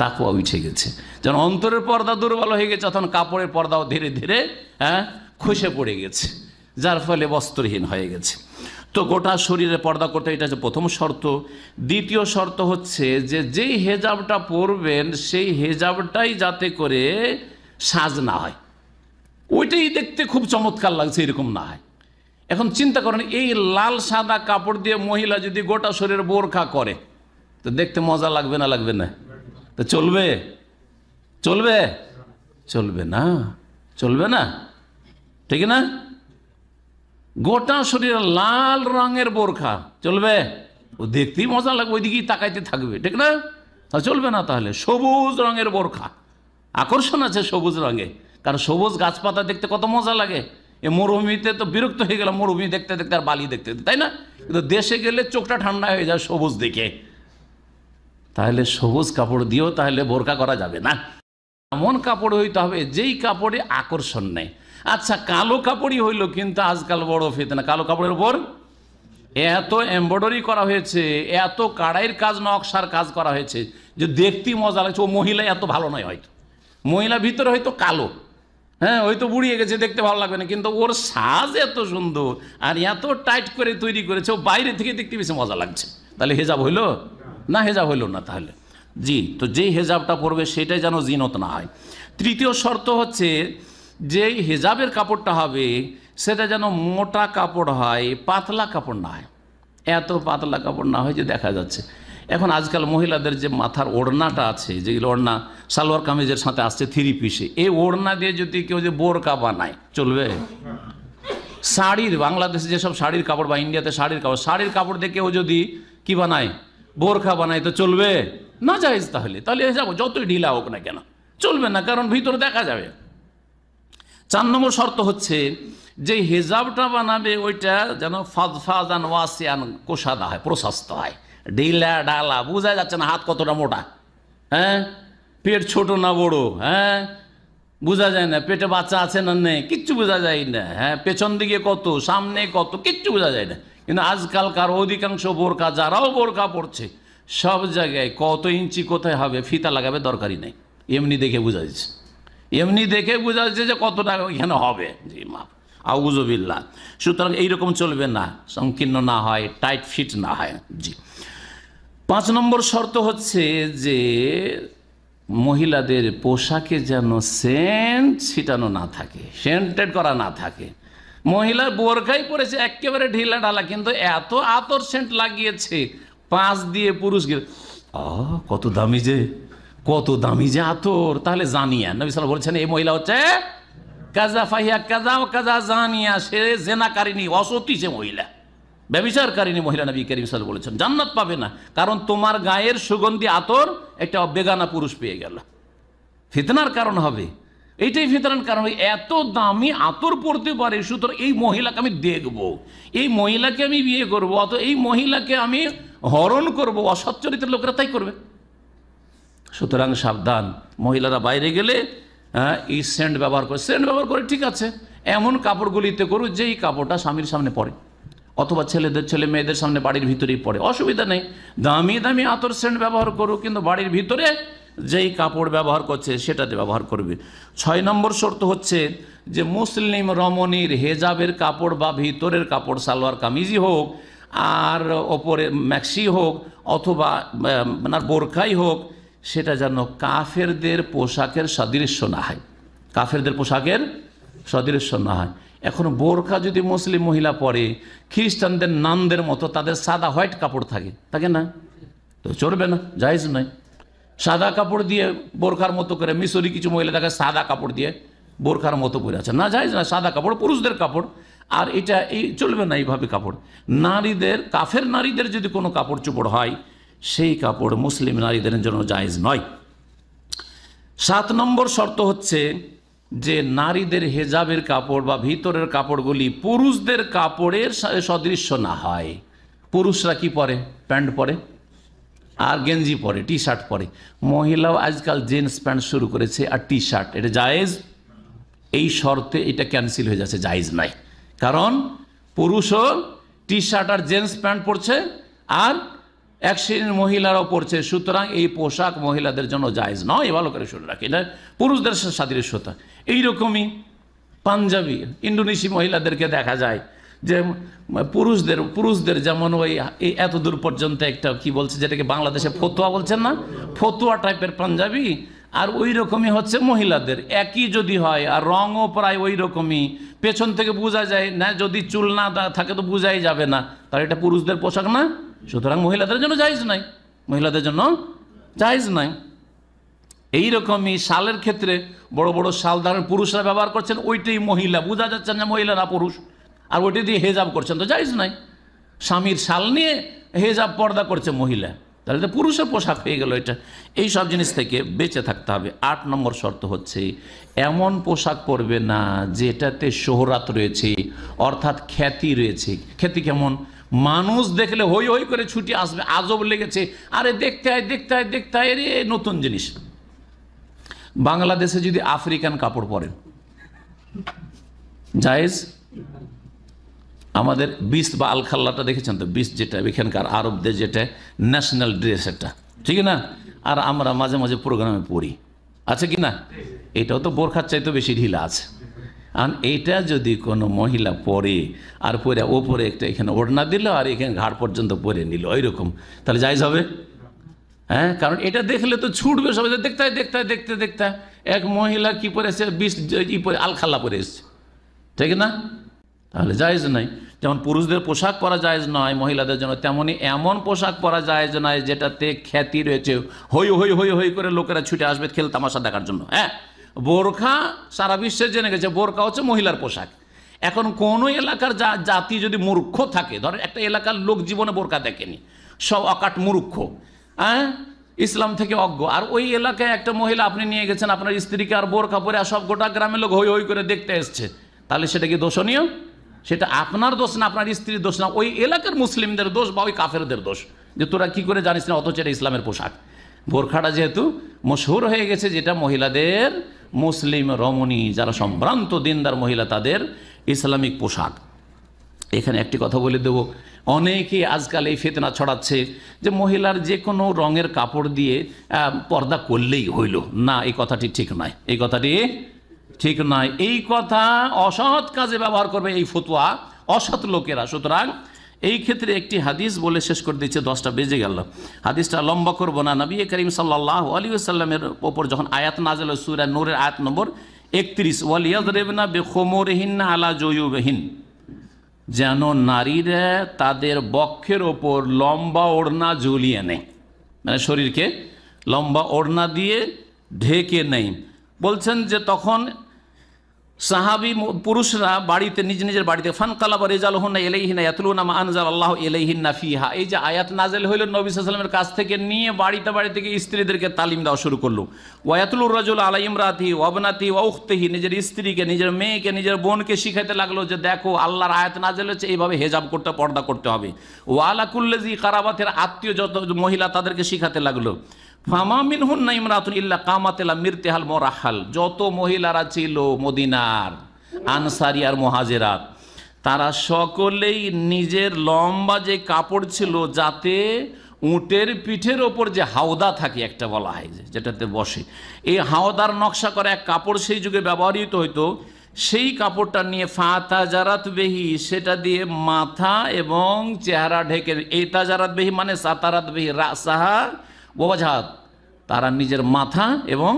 তাকওয়া উঠে গেছে। যেন অন্তরের পর্দা দুর্বল হয়ে গেছে, তখন কাপড়ের পর্দাও ধীরে ধীরে খসে পড়ে গেছে, যার ফলে বস্ত্রহীন হয়ে গেছে। তো গোটা শরীরে পর্দা করতে, এটা হচ্ছে প্রথম শর্ত। দ্বিতীয় শর্ত হচ্ছে যে যেই হেজাবটা পরবেন সেই হেজাবটাই যাতে করে সাজ না হয়, ওইটাই দেখতে খুব চমৎকার লাগছে এরকম না হয়। এখন চিন্তা করেন, এই লাল সাদা কাপড় দিয়ে মহিলা যদি গোটা শরীরে বোরখা করে তো দেখতে মজা লাগবে না? তো চলবে না, ঠিক না? গোটা শরীরে লাল রঙের বোরখা চলবে? ও দেখতেই মজা লাগবে, ওইদিকেই তাকাইতে থাকবে, ঠিক না? তা চলবে না। তাহলে সবুজ রঙের বোরখা, আকর্ষণ আছে সবুজ রঙে, কারণ সবুজ গাছপাতা দেখতে কত মজা লাগে। এ মরুভূমিতে তো বিরক্ত হয়ে গেলাম, মরুভূমি দেখতে আর বালি দেখতে, তাই না? কিন্তু দেশে গেলে চোখটা ঠান্ডা হয়ে যায় সবুজ দেখে। তাহলে সবুজ কাপড় দিয়েও তাহলে বোরকা করা যাবে না, এমন কাপড় হইতে হবে যেই কাপড়ে আকর্ষণ নেই। আচ্ছা, কালো কাপড়ই হইল, কিন্তু আজকাল বড় ফিতনা, কালো কাপড়ের উপর এত এমব্রয়ডারি করা হয়েছে, এত কাড়াইয়ের কাজ, নকশার কাজ করা হয়েছে যে দেখতেই মজা লাগছে। ও মহিলা এত ভালো নয়, হয়তো মহিলা ভিতরে হয়তো কালো, হয়তো বুড়িয়ে গেছে, দেখতে ভালো লাগবে না, কিন্তু ওর সাজ এত সুন্দর আর এত টাইট করে তৈরি করেছে, ও বাইরে থেকে দেখতে বেশি মজা লাগছে। তাহলে হেজাব হইল না? হেজাব হইল না। তাহলে তো যেই হেজাবটা পরবে সেটাই যেন জিনত না হয়। তৃতীয় শর্ত হচ্ছে যেই হেজাবের কাপড়টা হবে সেটা যেন মোটা কাপড় হয়, পাতলা কাপড় না হয়। এত পাতলা কাপড় না হয় যে দেখা যাচ্ছে। এখন আজকাল মহিলাদের যে মাথার ওড়নাটা আছে, যেগুলো ওড়না সালোয়ার কামিজের সাথে আসছে 3 পিসে, এই ওড়না দিয়ে যদি কেউ যে বোরকা বানায় চলবে? শাড়ির, বাংলাদেশে যেসব শাড়ির কাপড় বা ইন্ডিয়াতে শাড়ির কাপড় দিয়ে কেউ যদি কি বানায়, বোরখা বানায়, তো চলবে না? জায়েজ। তাহলে যাবো, যতই ঢিলা হোক না কেন চলবে না, কারণ ভিতরে দেখা যাবে। 4 নম্বর শর্ত হচ্ছে যে হেজাবটা বানাবে ওইটা যেন ফাজফাজান ওয়াসিয়ান, কোষাদা হয়, প্রশস্ত হয়, ঢিলা ঢালা বোঝা যাচ্ছে না হাত কতটা মোটা, পেট ছোট না বড়, বোঝা যায় না পেটে বাচ্চা আছে না নেই, কিচ্ছু বোঝা যায় না। হ্যাঁ, পেছন দিকে কত, সামনে কত, কিচ্ছু বোঝা যায় না। কিন্তু আজকালকার অধিকাংশ বোরকা, যারাও বোরকা পড়ছে, সব জায়গায় কত ইঞ্চি কোথায় হবে ফিতা লাগাবে দরকারই নেই, এমনি দেখে বোঝা যাচ্ছে, এমনি দেখে বোঝা যাচ্ছে যে কত টাকা ওইখানে হবে। জি মাপ, আউযুবিল্লাহ। সুতরাং এইরকম চলবে না, সংকীর্ণ না হয়, টাইট ফিট না হয়। জি, 5 নম্বর শর্ত হচ্ছে যে মহিলাদের পোশাকে যেন সেন্ট ছিটানো না থাকে, সেন্টেড করা না থাকে। মহিলার বোরখাই পরেছে একেবারে ঢিলা ঢালা, কিন্তু এত আতর সেন্ট লাগিয়েছে 5 দিয়ে পুরুষ গিয়ে, কত দামি যে, কত দামি যে আতর। তাহলে জানিয়া নবী সাল্লাল্লাহু আলাইহি ওয়াসাল্লাম বলছেন এই মহিলা হচ্ছে কাজা ফাহিয়া কাজা ও কাজা জানিয়া, সে জেনাকারিনী, অসতী সে মহিলা, ব্যভিচারকারিনী মহিলা। নবী করিম সাল্লাল্লাহু আলাইহি ওয়াসাল্লাম বলেছেন জান্নাত পাবে না, কারণ তোমার গায়ের সুগন্ধি আতর একটা বেগানা পুরুষ পেয়ে গেল, ফিতনার কারণ হবে। এইটাই ফিতনার কারণ। এত দামি আতর পড়তে পারে, সুতরাং এই মহিলাকে আমি দেখব, এই মহিলাকে আমি বিয়ে করবো, অত এই মহিলাকে আমি হরণ করব। অসৎ চরিত্রের লোকেরা তাই করবে। সুতরাং সাবধান, মহিলারা বাইরে গেলে এই সেন্ট ব্যবহার করে, সেন্ট ব্যবহার করে ঠিক আছে, এমন কাপড়গুলিতে করুক যেই কাপড়টা স্বামীর সামনে পড়ে, অথবা ছেলে মেয়েদের সামনে বাড়ির ভিতরেই পড়ে, অসুবিধা নেই। দামি দামি আতর সেন্ট ব্যবহার করুক, কিন্তু বাড়ির ভিতরে যেই কাপড় ব্যবহার করছে সেটাতে ব্যবহার করবে। 6 নম্বর শর্ত হচ্ছে যে মুসলিম রমণীর হেজাবের কাপড় বা ভিতরের কাপড়, সালোয়ার কামিজই হোক আর ওপরে ম্যাক্সি হোক অথবা বোরখাই হোক, সেটা যেন কাফেরদের পোশাকের সদৃশ্য না হয়, কাফেরদের পোশাকের সদৃশ্য না হয়। এখন বোরখা যদি মুসলিম মহিলা পরে, খ্রিস্টানদের নানদের মতো তাদের সাদা হোয়াইট কাপড় থাকে না, তো চলবে না, জায়েজ নয়। সাদা কাপড় দিয়ে বোরখার মতো করে, মিশরি কিছু মহিলা দেখে সাদা কাপড় দিয়ে বোরখার মতো পরে আছে, না জায়েজ না। সাদা কাপড় পুরুষদের কাপড়, আর এটা এই চলবে না এইভাবে কাপড়। নারীদের, কাফের নারীদের যদি কোনো কাপড় চোপড় হয়, সেই কাপড় মুসলিম নারীদের জন্য জায়েজ নয়। 7 নম্বর শর্ত হচ্ছে যে নারীদের হেজাবের কাপড় বা ভিতরের কাপড়গুলি পুরুষদের কাপড়ের সদৃশ্য না হয়। পুরুষরা কি পরে? প্যান্ট পরে আর গেঞ্জি পরে, টি শার্ট পরে। মহিলাও আজকাল জিন্স প্যান্ট শুরু করেছে আর টি শার্ট, এটা জায়েজ। এই শর্তে এটা ক্যান্সেল হয়ে যাচ্ছে, জায়েজ নাই। কারণ পুরুষও টি শার্ট আর জিন্স প্যান্ট পরছে আর এক শ্রেণীর মহিলারাও পড়ছে, সুতরাং এই পোশাক মহিলাদের জন্য জায়েজ নয়। ভালো করে শুনে রাখি, এটা পুরুষদের সাদৃশ্যতা। এইরকমই পাঞ্জাবি, ইন্দোনেশি মহিলাদেরকে দেখা যায় যে পুরুষদের যেমন ওই এত দূর পর্যন্ত একটা কি বলছে, যেটাকে বাংলাদেশে ফতুয়া বলছেন না, ফতুয়া টাইপের পাঞ্জাবি, আর ওই রকমই হচ্ছে মহিলাদের, একই যদি হয় আর রঙও প্রায় ওই রকমই, পেছন থেকে বোঝা যায় না, যদি চুল না থাকে তো বোঝাই যাবে না, তাহলে এটা পুরুষদের পোশাক না, সুতরাং মহিলাদের জন্য জায়েজ নাই, মহিলাদের জন্য জায়েজ নাই। এইরকমই শালের ক্ষেত্রে বড় বড় শাল ধারণ পুরুষরা ব্যবহার করছেন, ওইটাই মহিলা, বোঝা যাচ্ছে না মহিলা না পুরুষ, আর ওইটা দিয়ে হেজাব করছেন, তো জায়েজ নাই। স্বামীর শাল নিয়ে হেজাব পর্দা করছে মহিলা, তাহলে তো পুরুষের পোশাক হয়ে গেল এটা। এই সব জিনিস থেকে বেঁচে থাকতে হবে। 8 নম্বর শর্ত হচ্ছে এমন পোশাক পরবে না যেটাতে শোহরাত রয়েছে, অর্থাৎ খ্যাতি রয়েছে। খ্যাতি কেমন? মানুষ দেখলে হই হই করে ছুটি আসবে, আজব লেগেছে, আরে দেখতে হয় রে নতুন জিনিস। বাংলাদেশে যদি আফ্রিকান কাপড় পরেন জায়েজ। আমাদের বিস বা আলখাল্লাটা দেখেছেন তো, বিস যেটা এখানকার আরবদের যেটা ন্যাশনাল ড্রেস, এটা ঠিক না, আর আমরা মাঝে মাঝে প্রোগ্রামে পড়ি, আছে কি না? এটাও তো বোরখার চাইতে বেশি ঢিলা আছে। আর এইটা যদি কোনো মহিলা পরে আর পরে ওপরে একটা এখানে ওড়না দিল আর এখানে ঘাড় পর্যন্ত পরে নিল ওইরকম, তাহলে জায়েজ হবে? হ্যাঁ, কারণ এটা দেখলে তো ছুটবে সবাই, দেখতে এক মহিলা কি পরেছে, বিষ পরে আলখাল্লা পরে এসছে, ঠিক না? তাহলে জায়েজ নাই। যেমন পুরুষদের পোশাক পরা জায়েজ নয় মহিলাদের জন্য, তেমনি এমন পোশাক পরা জায়েজ নয় যেটাতে খ্যাতি রয়েছে, হই হই হই হই করে লোকেরা ছুটে আসবে খেল তামাশা দেখার জন্য। হ্যাঁ, বোরখা সারা বিশ্বে জেনে গেছে, বোরখা হচ্ছে মহিলার পোশাক। এখন কোনো এলাকার জাতি যদি মূর্খ থাকে, ধরেন একটা এলাকার লোক জীবনে বোরখা দেখেনি, সব অকাট মূর্খ, হ্যাঁ, ইসলাম থেকে অজ্ঞ, আর ওই এলাকায় একটা মহিলা আপনি নিয়ে গেছেন আপনার স্ত্রীকে, আর বোরখা পরে আর সব গোটা গ্রামের লোক হই হই করে দেখতে এসছে, তাহলে সেটা কি দোষণীয়? সেটা আপনার দোষ না, আপনার স্ত্রীর দোষ না, ওই এলাকার মুসলিমদের দোষ বা ওই কাফেরদের দোষ, যে তোরা কি করে জানিস না, অথচ এটা ইসলামের পোশাক। বোরখাটা যেহেতু মশহুর হয়ে গেছে, যেটা মহিলাদের মুসলিম রমণী যারা সম্ভ্রান্ত দিনদার মহিলা তাদের ইসলামিক পোশাক। এখানে একটি কথা বলে দেব, অনেকেই আজকাল এই ফিতনা ছড়াচ্ছে যে মহিলার যে কোনো রঙের কাপড় দিয়ে পর্দা করলেই হইল না। এই কথাটি ঠিক নয়, এই কথাটি ঠিক নয়। এই কথা অসৎ কাজে ব্যবহার করবে এই ফতোয়া অসৎ লোকেরা। সুতরাং এই ক্ষেত্রে একটি হাদিস বলে শেষ করে দিচ্ছে, 10টা বেজে গেল। হাদিসটা লম্বা করবো না। নবী করিম সাল্লাল্লাহু আলাইহি ওয়াসাল্লামের ওপর যখন আয়াত নাযিল হয়, সূরা নূরের আয়াত নম্বর 31, ওয়ালিয়াযরিবনা বিখুমুরিহিন্না আলা জুয়ুবিহিন, যেন নারীরা তাদের বক্ষের ওপর লম্বা ওড়না ঝুলিয়ে নেয়, মানে শরীরকে লম্বা ওড়না দিয়ে ঢেকে নেই। বলছেন যে তখন সাহাবী পুরুষরা বাড়িতে নিজ নিজের বাড়িতে ফানকালাবা রিজালুহুন্না ইলাইহিনা ইয়াতলুনা মা আনজালাল্লাহু ইলাইহিন্না ফিহা, এই যে আয়াত নাযিল হইল নবী সাল্লাল্লাহু আলাইহি ওয়াসাল্লামের কাছ থেকে নিয়ে বাড়িতে বাড়িতে গিয়ে স্ত্রীদেরকে তালিম দেওয়া শুরু করলো। ওয়া ইয়াতলুর রাজুল আলা ইমরাতিহি ওয়া ইবনাতিহি ওয়া উখতিহি, নিজের স্ত্রীকে, নিজের মেয়েকে, নিজের বোনকে শিখাইতে লাগলো যে দেখো আল্লাহর আয়াত নাযিল হচ্ছে, এইভাবে হিজাব করতে, পর্দা করতে হবে। ওয়া আলা কুল্লিজি কারাবাতের আত্মীয় যত মহিলা তাদেরকে শিখাতে লাগলো। ফামা মিনহুন্না ইমরাতুন ইল্লা কামাত ইলা মিরতিহাল মুরাহাল, যত মহিলারা ছিল মদিনার আনসারী আর মুহাজিরাত, তারা সকলেই নিজের লম্বা যে কাপড় ছিল, যাতে উটের পিঠের ওপর যে হাওদা থাকে একটা বলা হয়, যেটাতে বসে, এই হাওদার নকশা করা এক কাপড় সেই যুগে ব্যবহৃত হইতো, সেই কাপড়টা নিয়ে ফাতাজারাত বেহি, সেটা দিয়ে মাথা এবং চেহারা ঢেকে, এই তাজারাত বেহি মানে সাতারাত বেহি রাসাহা ওয়াজহাত, তারা নিজের মাথা এবং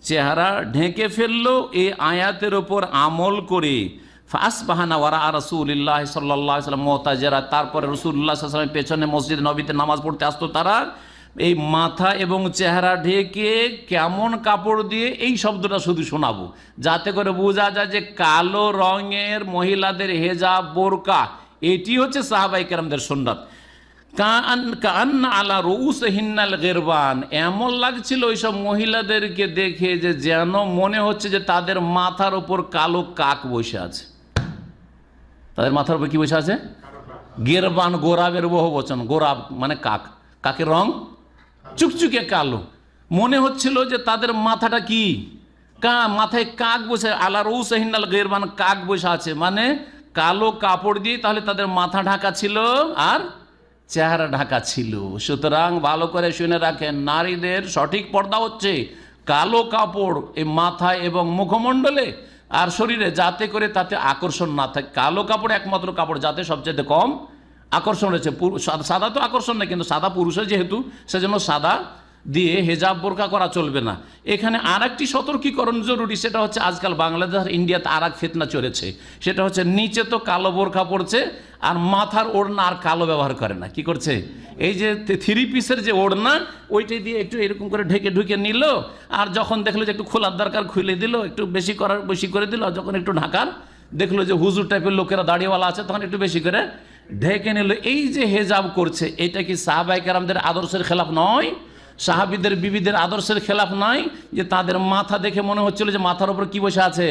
চেহারা ঢেকে ফেললো এই আয়াতের ওপর আমল করে। ফাসবাহানা ওয়ারা রাসূলিল্লাহ সাল্লাল্লাহু আলাইহি ওয়াসাল্লাম মুতাজারা, তারপরে রাসূলুল্লাহ সাল্লাল্লাহু আলাইহি ওয়াসাল্লামের পেছনে মসজিদ নবীতে নামাজ পড়তে আসতো তারা এই মাথা এবং চেহারা ঢেকে কেমন কাপড় দিয়ে, এই শব্দটা শুধু শোনাবো যাতে করে বোঝা যায় যে কালো রঙের মহিলাদের হেজাব বোরকা এটি হচ্ছে সাহাবায়ে কেরামদের সুন্নাত। কান্না আলা রুউসিহিন্নাল গিরবান, এমন লাগছিল ওইসব মহিলাদেরকে দেখে যে যেন মনে হচ্ছে যে তাদের মাথার উপর কালো কাক বসে আছে। তাদের মাথার উপর কি বসে আছে? গিরবান, গোরাবের বহু বচন, গোরাব মানে কাক, কাকের রং চুকচুকে কালো। মনে হচ্ছিল যে তাদের মাথাটা কি মাথায় কাক বসে, আলা রুউসিহিন্নাল গিরবান, কাক বসে আছে, মানে কালো কাপড় দিয়ে তাহলে তাদের মাথা ঢাকা ছিল আর চেহারা ঢাকা ছিল। সুতরাং ভালো করে শুনে রাখেন, নারীদের সঠিক পর্দা হচ্ছে কালো কাপড় এই মাথায় এবং মুখমণ্ডলে আর শরীরে, যাতে করে তাতে আকর্ষণ না থাকে। কালো কাপড় একমাত্র কাপড় যাতে সবচেয়ে কম আকর্ষণ রয়েছে। সাদা তো আকর্ষণ নেই, কিন্তু সাদা পুরুষের যেহেতু, সেজন্য সাদা দিয়ে হেজাব বোরকা করা চলবে না। এখানে আর একটি সতর্কীকরণ জরুরি, সেটা হচ্ছে আজকাল বাংলাদেশ আর ইন্ডিয়াতে আর এক ফিতনা চলেছে, সেটা হচ্ছে নিচে তো কালো বোরকা পড়ছে আর মাথার ওড়না আর কালো ব্যবহার করে না। কি করছে? এই যে 3 পিসের যে ওড়না, ওইটাই দিয়ে একটু এরকম করে ঢুকে নিল, আর যখন দেখলো যে একটু খোলার দরকার খুলে দিল, একটু বেশি করে দিল, যখন একটু ঢাকার দেখলো যে হুজুর টাইপের লোকেরা দাড়িওয়ালা আছে, তখন একটু বেশি করে ঢেকে নিল। এই যে হেজাব করছে, এটা কি সাহাবায়ে কেরামদের আদর্শের খেলাফ নয়? সাহাবীদের বিবিদের আদর্শের খেলাফ নয়? যে তাদের মাথা দেখে মনে হচ্ছিল যে মাথার উপর কি বসে আছে?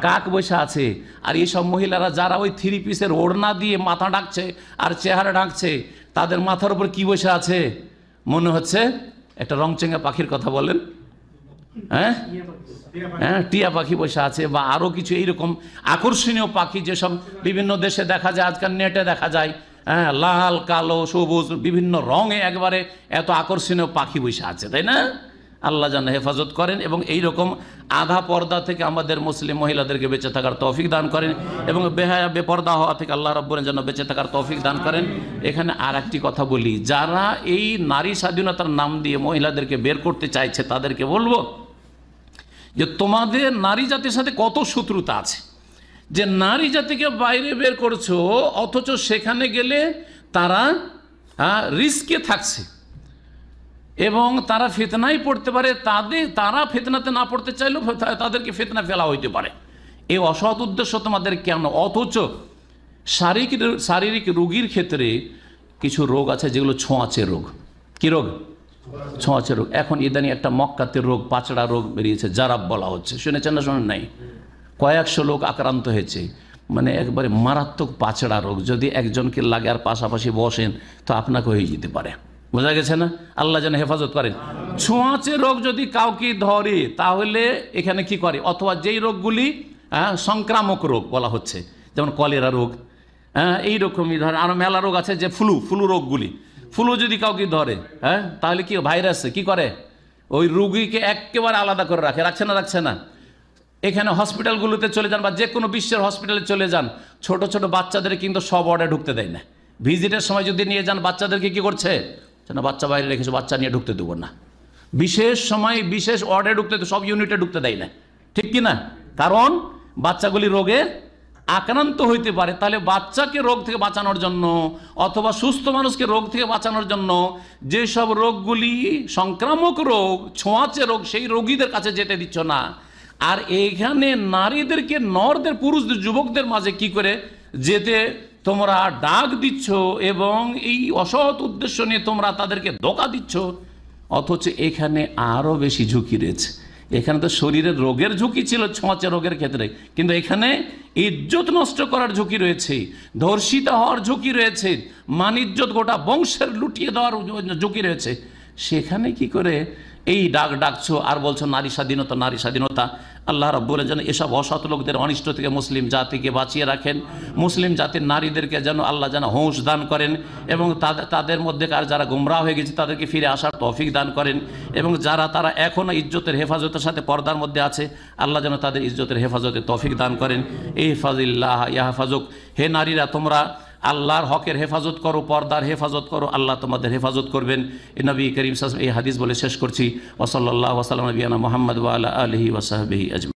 কাক বসে আছে। আর এইসব মহিলারা যারা ওই 3 পিসের ওড়না দিয়ে মাথা ঢাকছে আর চেহারা ঢাকছে, তাদের মাথার উপর কি বসে আছে? মনে হচ্ছে একটা রংচেঙ্গা পাখির কথা বলেন, হ্যাঁ, টিয়া পাখি বসে আছে, বা আরো কিছু এইরকম আকর্ষণীয় পাখি যেসব বিভিন্ন দেশে দেখা যায়, আজকাল নেটে দেখা যায়, হ্যাঁ, লাল কালো সবুজ বিভিন্ন রঙে একবারে এত আকর্ষণীয় পাখি বসে আছে, তাই না? আল্লাহ যেন হেফাজত করেন এবং এই রকম আধা পর্দা থেকে আমাদের মুসলিম মহিলাদেরকে বেঁচে থাকার তৌফিক দান করেন এবং বেহায়া বেপর্দা হওয়া থেকে আল্লাহ রাব্বুল আলামিন যেন বেঁচে থাকার তৌফিক দান করেন। এখানে আর একটি কথা বলি, যারা এই নারী স্বাধীনতার নাম দিয়ে মহিলাদেরকে বের করতে চাইছে, তাদেরকে বলবো যে তোমাদের নারী জাতির সাথে কত শত্রুতা আছে, যে নারী জাতিকে বাইরে বের করছো, অথচ সেখানে গেলে তারা রিস্কে থাকছে এবং তারা ফিতনায় পড়তে পারে। তারা ফিতনাতে না পড়তে চাইলেও তাদেরকে ফিতনা ফেলা হইতে পারে। এই অসৎ উদ্দেশ্য তোমাদের কেন? অথচ শারীরিক রোগীর ক্ষেত্রে কিছু রোগ আছে যেগুলো ছোঁয়াচে রোগ। কি রোগ? ছোঁয়াচে রোগ। এখন ইদানি একটা মক্কাতে রোগ, পাচড়া রোগ বেরিয়েছে, জারাব বলা হচ্ছে, শুনেছেন না শোনেন নাই? কয়েকশো লোক আক্রান্ত হয়েছে, মানে একবারে মারাত্মক পাচড়া রোগ। যদি একজনকে লাগে আর পাশাপাশি বসেন তো আপনাকে হয়ে যেতে পারে। বোঝা গেছে না? আল্লাহ যেন হেফাজত করেন। ছোঁয়াচে রোগ যদি কাউকে ধরে তাহলে এখানে কি করে, অথবা যেই রোগগুলি সংক্রামক রোগ বলা হচ্ছে, যেমন কলেরা রোগ, এইরকমই ধরে আরো মেলা রোগ আছে, যে ফ্লু রোগগুলি, ফ্লু যদি কাউকে ধরে তাহলে কি ভাইরাস কি করে, ওই রোগীকে একেবারে আলাদা করে রাখছে না। এখানে হসপিটালগুলোতে চলে যান বা যে কোনো বিশ্বের হসপিটালে চলে যান, ছোট ছোট বাচ্চাদের কিন্তু সব ওয়ার্ডে ঢুকতে দেয় না। ভিজিটের সময় যদি নিয়ে যান বাচ্চাদেরকে কি করছে, না বাচ্চা বাইরে রেখেছে, বাচ্চা নিয়ে ঢুকতে দেবো না। বিশেষ সময় বিশেষ ওয়ার্ডে ঢুকতে, সব ইউনিটে ঢুকতে দেয় না, ঠিক কি না? কারণ বাচ্চাগুলি রোগে আক্রান্ত হইতে পারে। তাহলে বাচ্চাকে রোগ থেকে বাঁচানোর জন্য অথবা সুস্থ মানুষকে রোগ থেকে বাঁচানোর জন্য যেসব রোগগুলি সংক্রামক রোগ, ছোঁয়াচে রোগ, সেই রোগীদের কাছে যেতে দিচ্ছ না। আর এইখানে নারীদেরকে, নরদের, পুরুষদের, যুবকদের মাঝে কি করে যেতে তোমরা ডাক দিচ্ছ এবং এই অসৎ উদ্দেশ্য নিয়ে তোমরা তাদেরকে ধোঁকা দিচ্ছ। অথচ এখানে আরো বেশি ঝুঁকি রয়েছে। এখানে তো শরীরের রোগের ঝুঁকি ছিল ছোঁয়াচে রোগের ক্ষেত্রে, কিন্তু এখানে ইজ্জত নষ্ট করার ঝুঁকি রয়েছে, ধর্ষিতা হওয়ার ঝুঁকি রয়েছে, মান ইজ্জত গোটা বংশের লুটিয়ে দেওয়ার ঝুঁকি রয়েছে। সেখানে কি করে এই ডাকছো আর বলছো নারী স্বাধীনতা, নারী স্বাধীনতা। আল্লাহ রাব্বুল যেন এসব অসৎ লোকদের অনিষ্ট থেকে মুসলিম জাতিকে বাঁচিয়ে রাখেন। মুসলিম জাতির নারীদেরকে যেন আল্লাহ যেন হুঁশ দান করেন এবং তাদের মধ্যেকার যারা গুমরাহ হয়ে গেছে তাদেরকে ফিরে আসার তৌফিক দান করেন, এবং তারা এখনও ইজ্জতের হেফাজতের সাথে পর্দার মধ্যে আছে, আল্লাহ যেন তাদের ইজ্জতের হেফাজতে তৌফিক দান করেন। ইহফাজিল্লাহ ইয়াহফাজুক। হে নারীরা, তোমরা আল্লাহর হকের হেফাজত করো, পর্দার হেফাজত করো, আল্লাহ তোমাদের হেফাজত করবেন। নবী করিম সাল্লাল্লাহু আলাইহি ওয়াসাল্লাম এই হাদিস বলে শেষ করছি। ওয়া সাল্লাল্লাহু ওয়া সাল্লাম নবিয়ানা মুহাম্মদ ওয়া আলা আলিহি ওয়া সাহবিহি আজমাইন।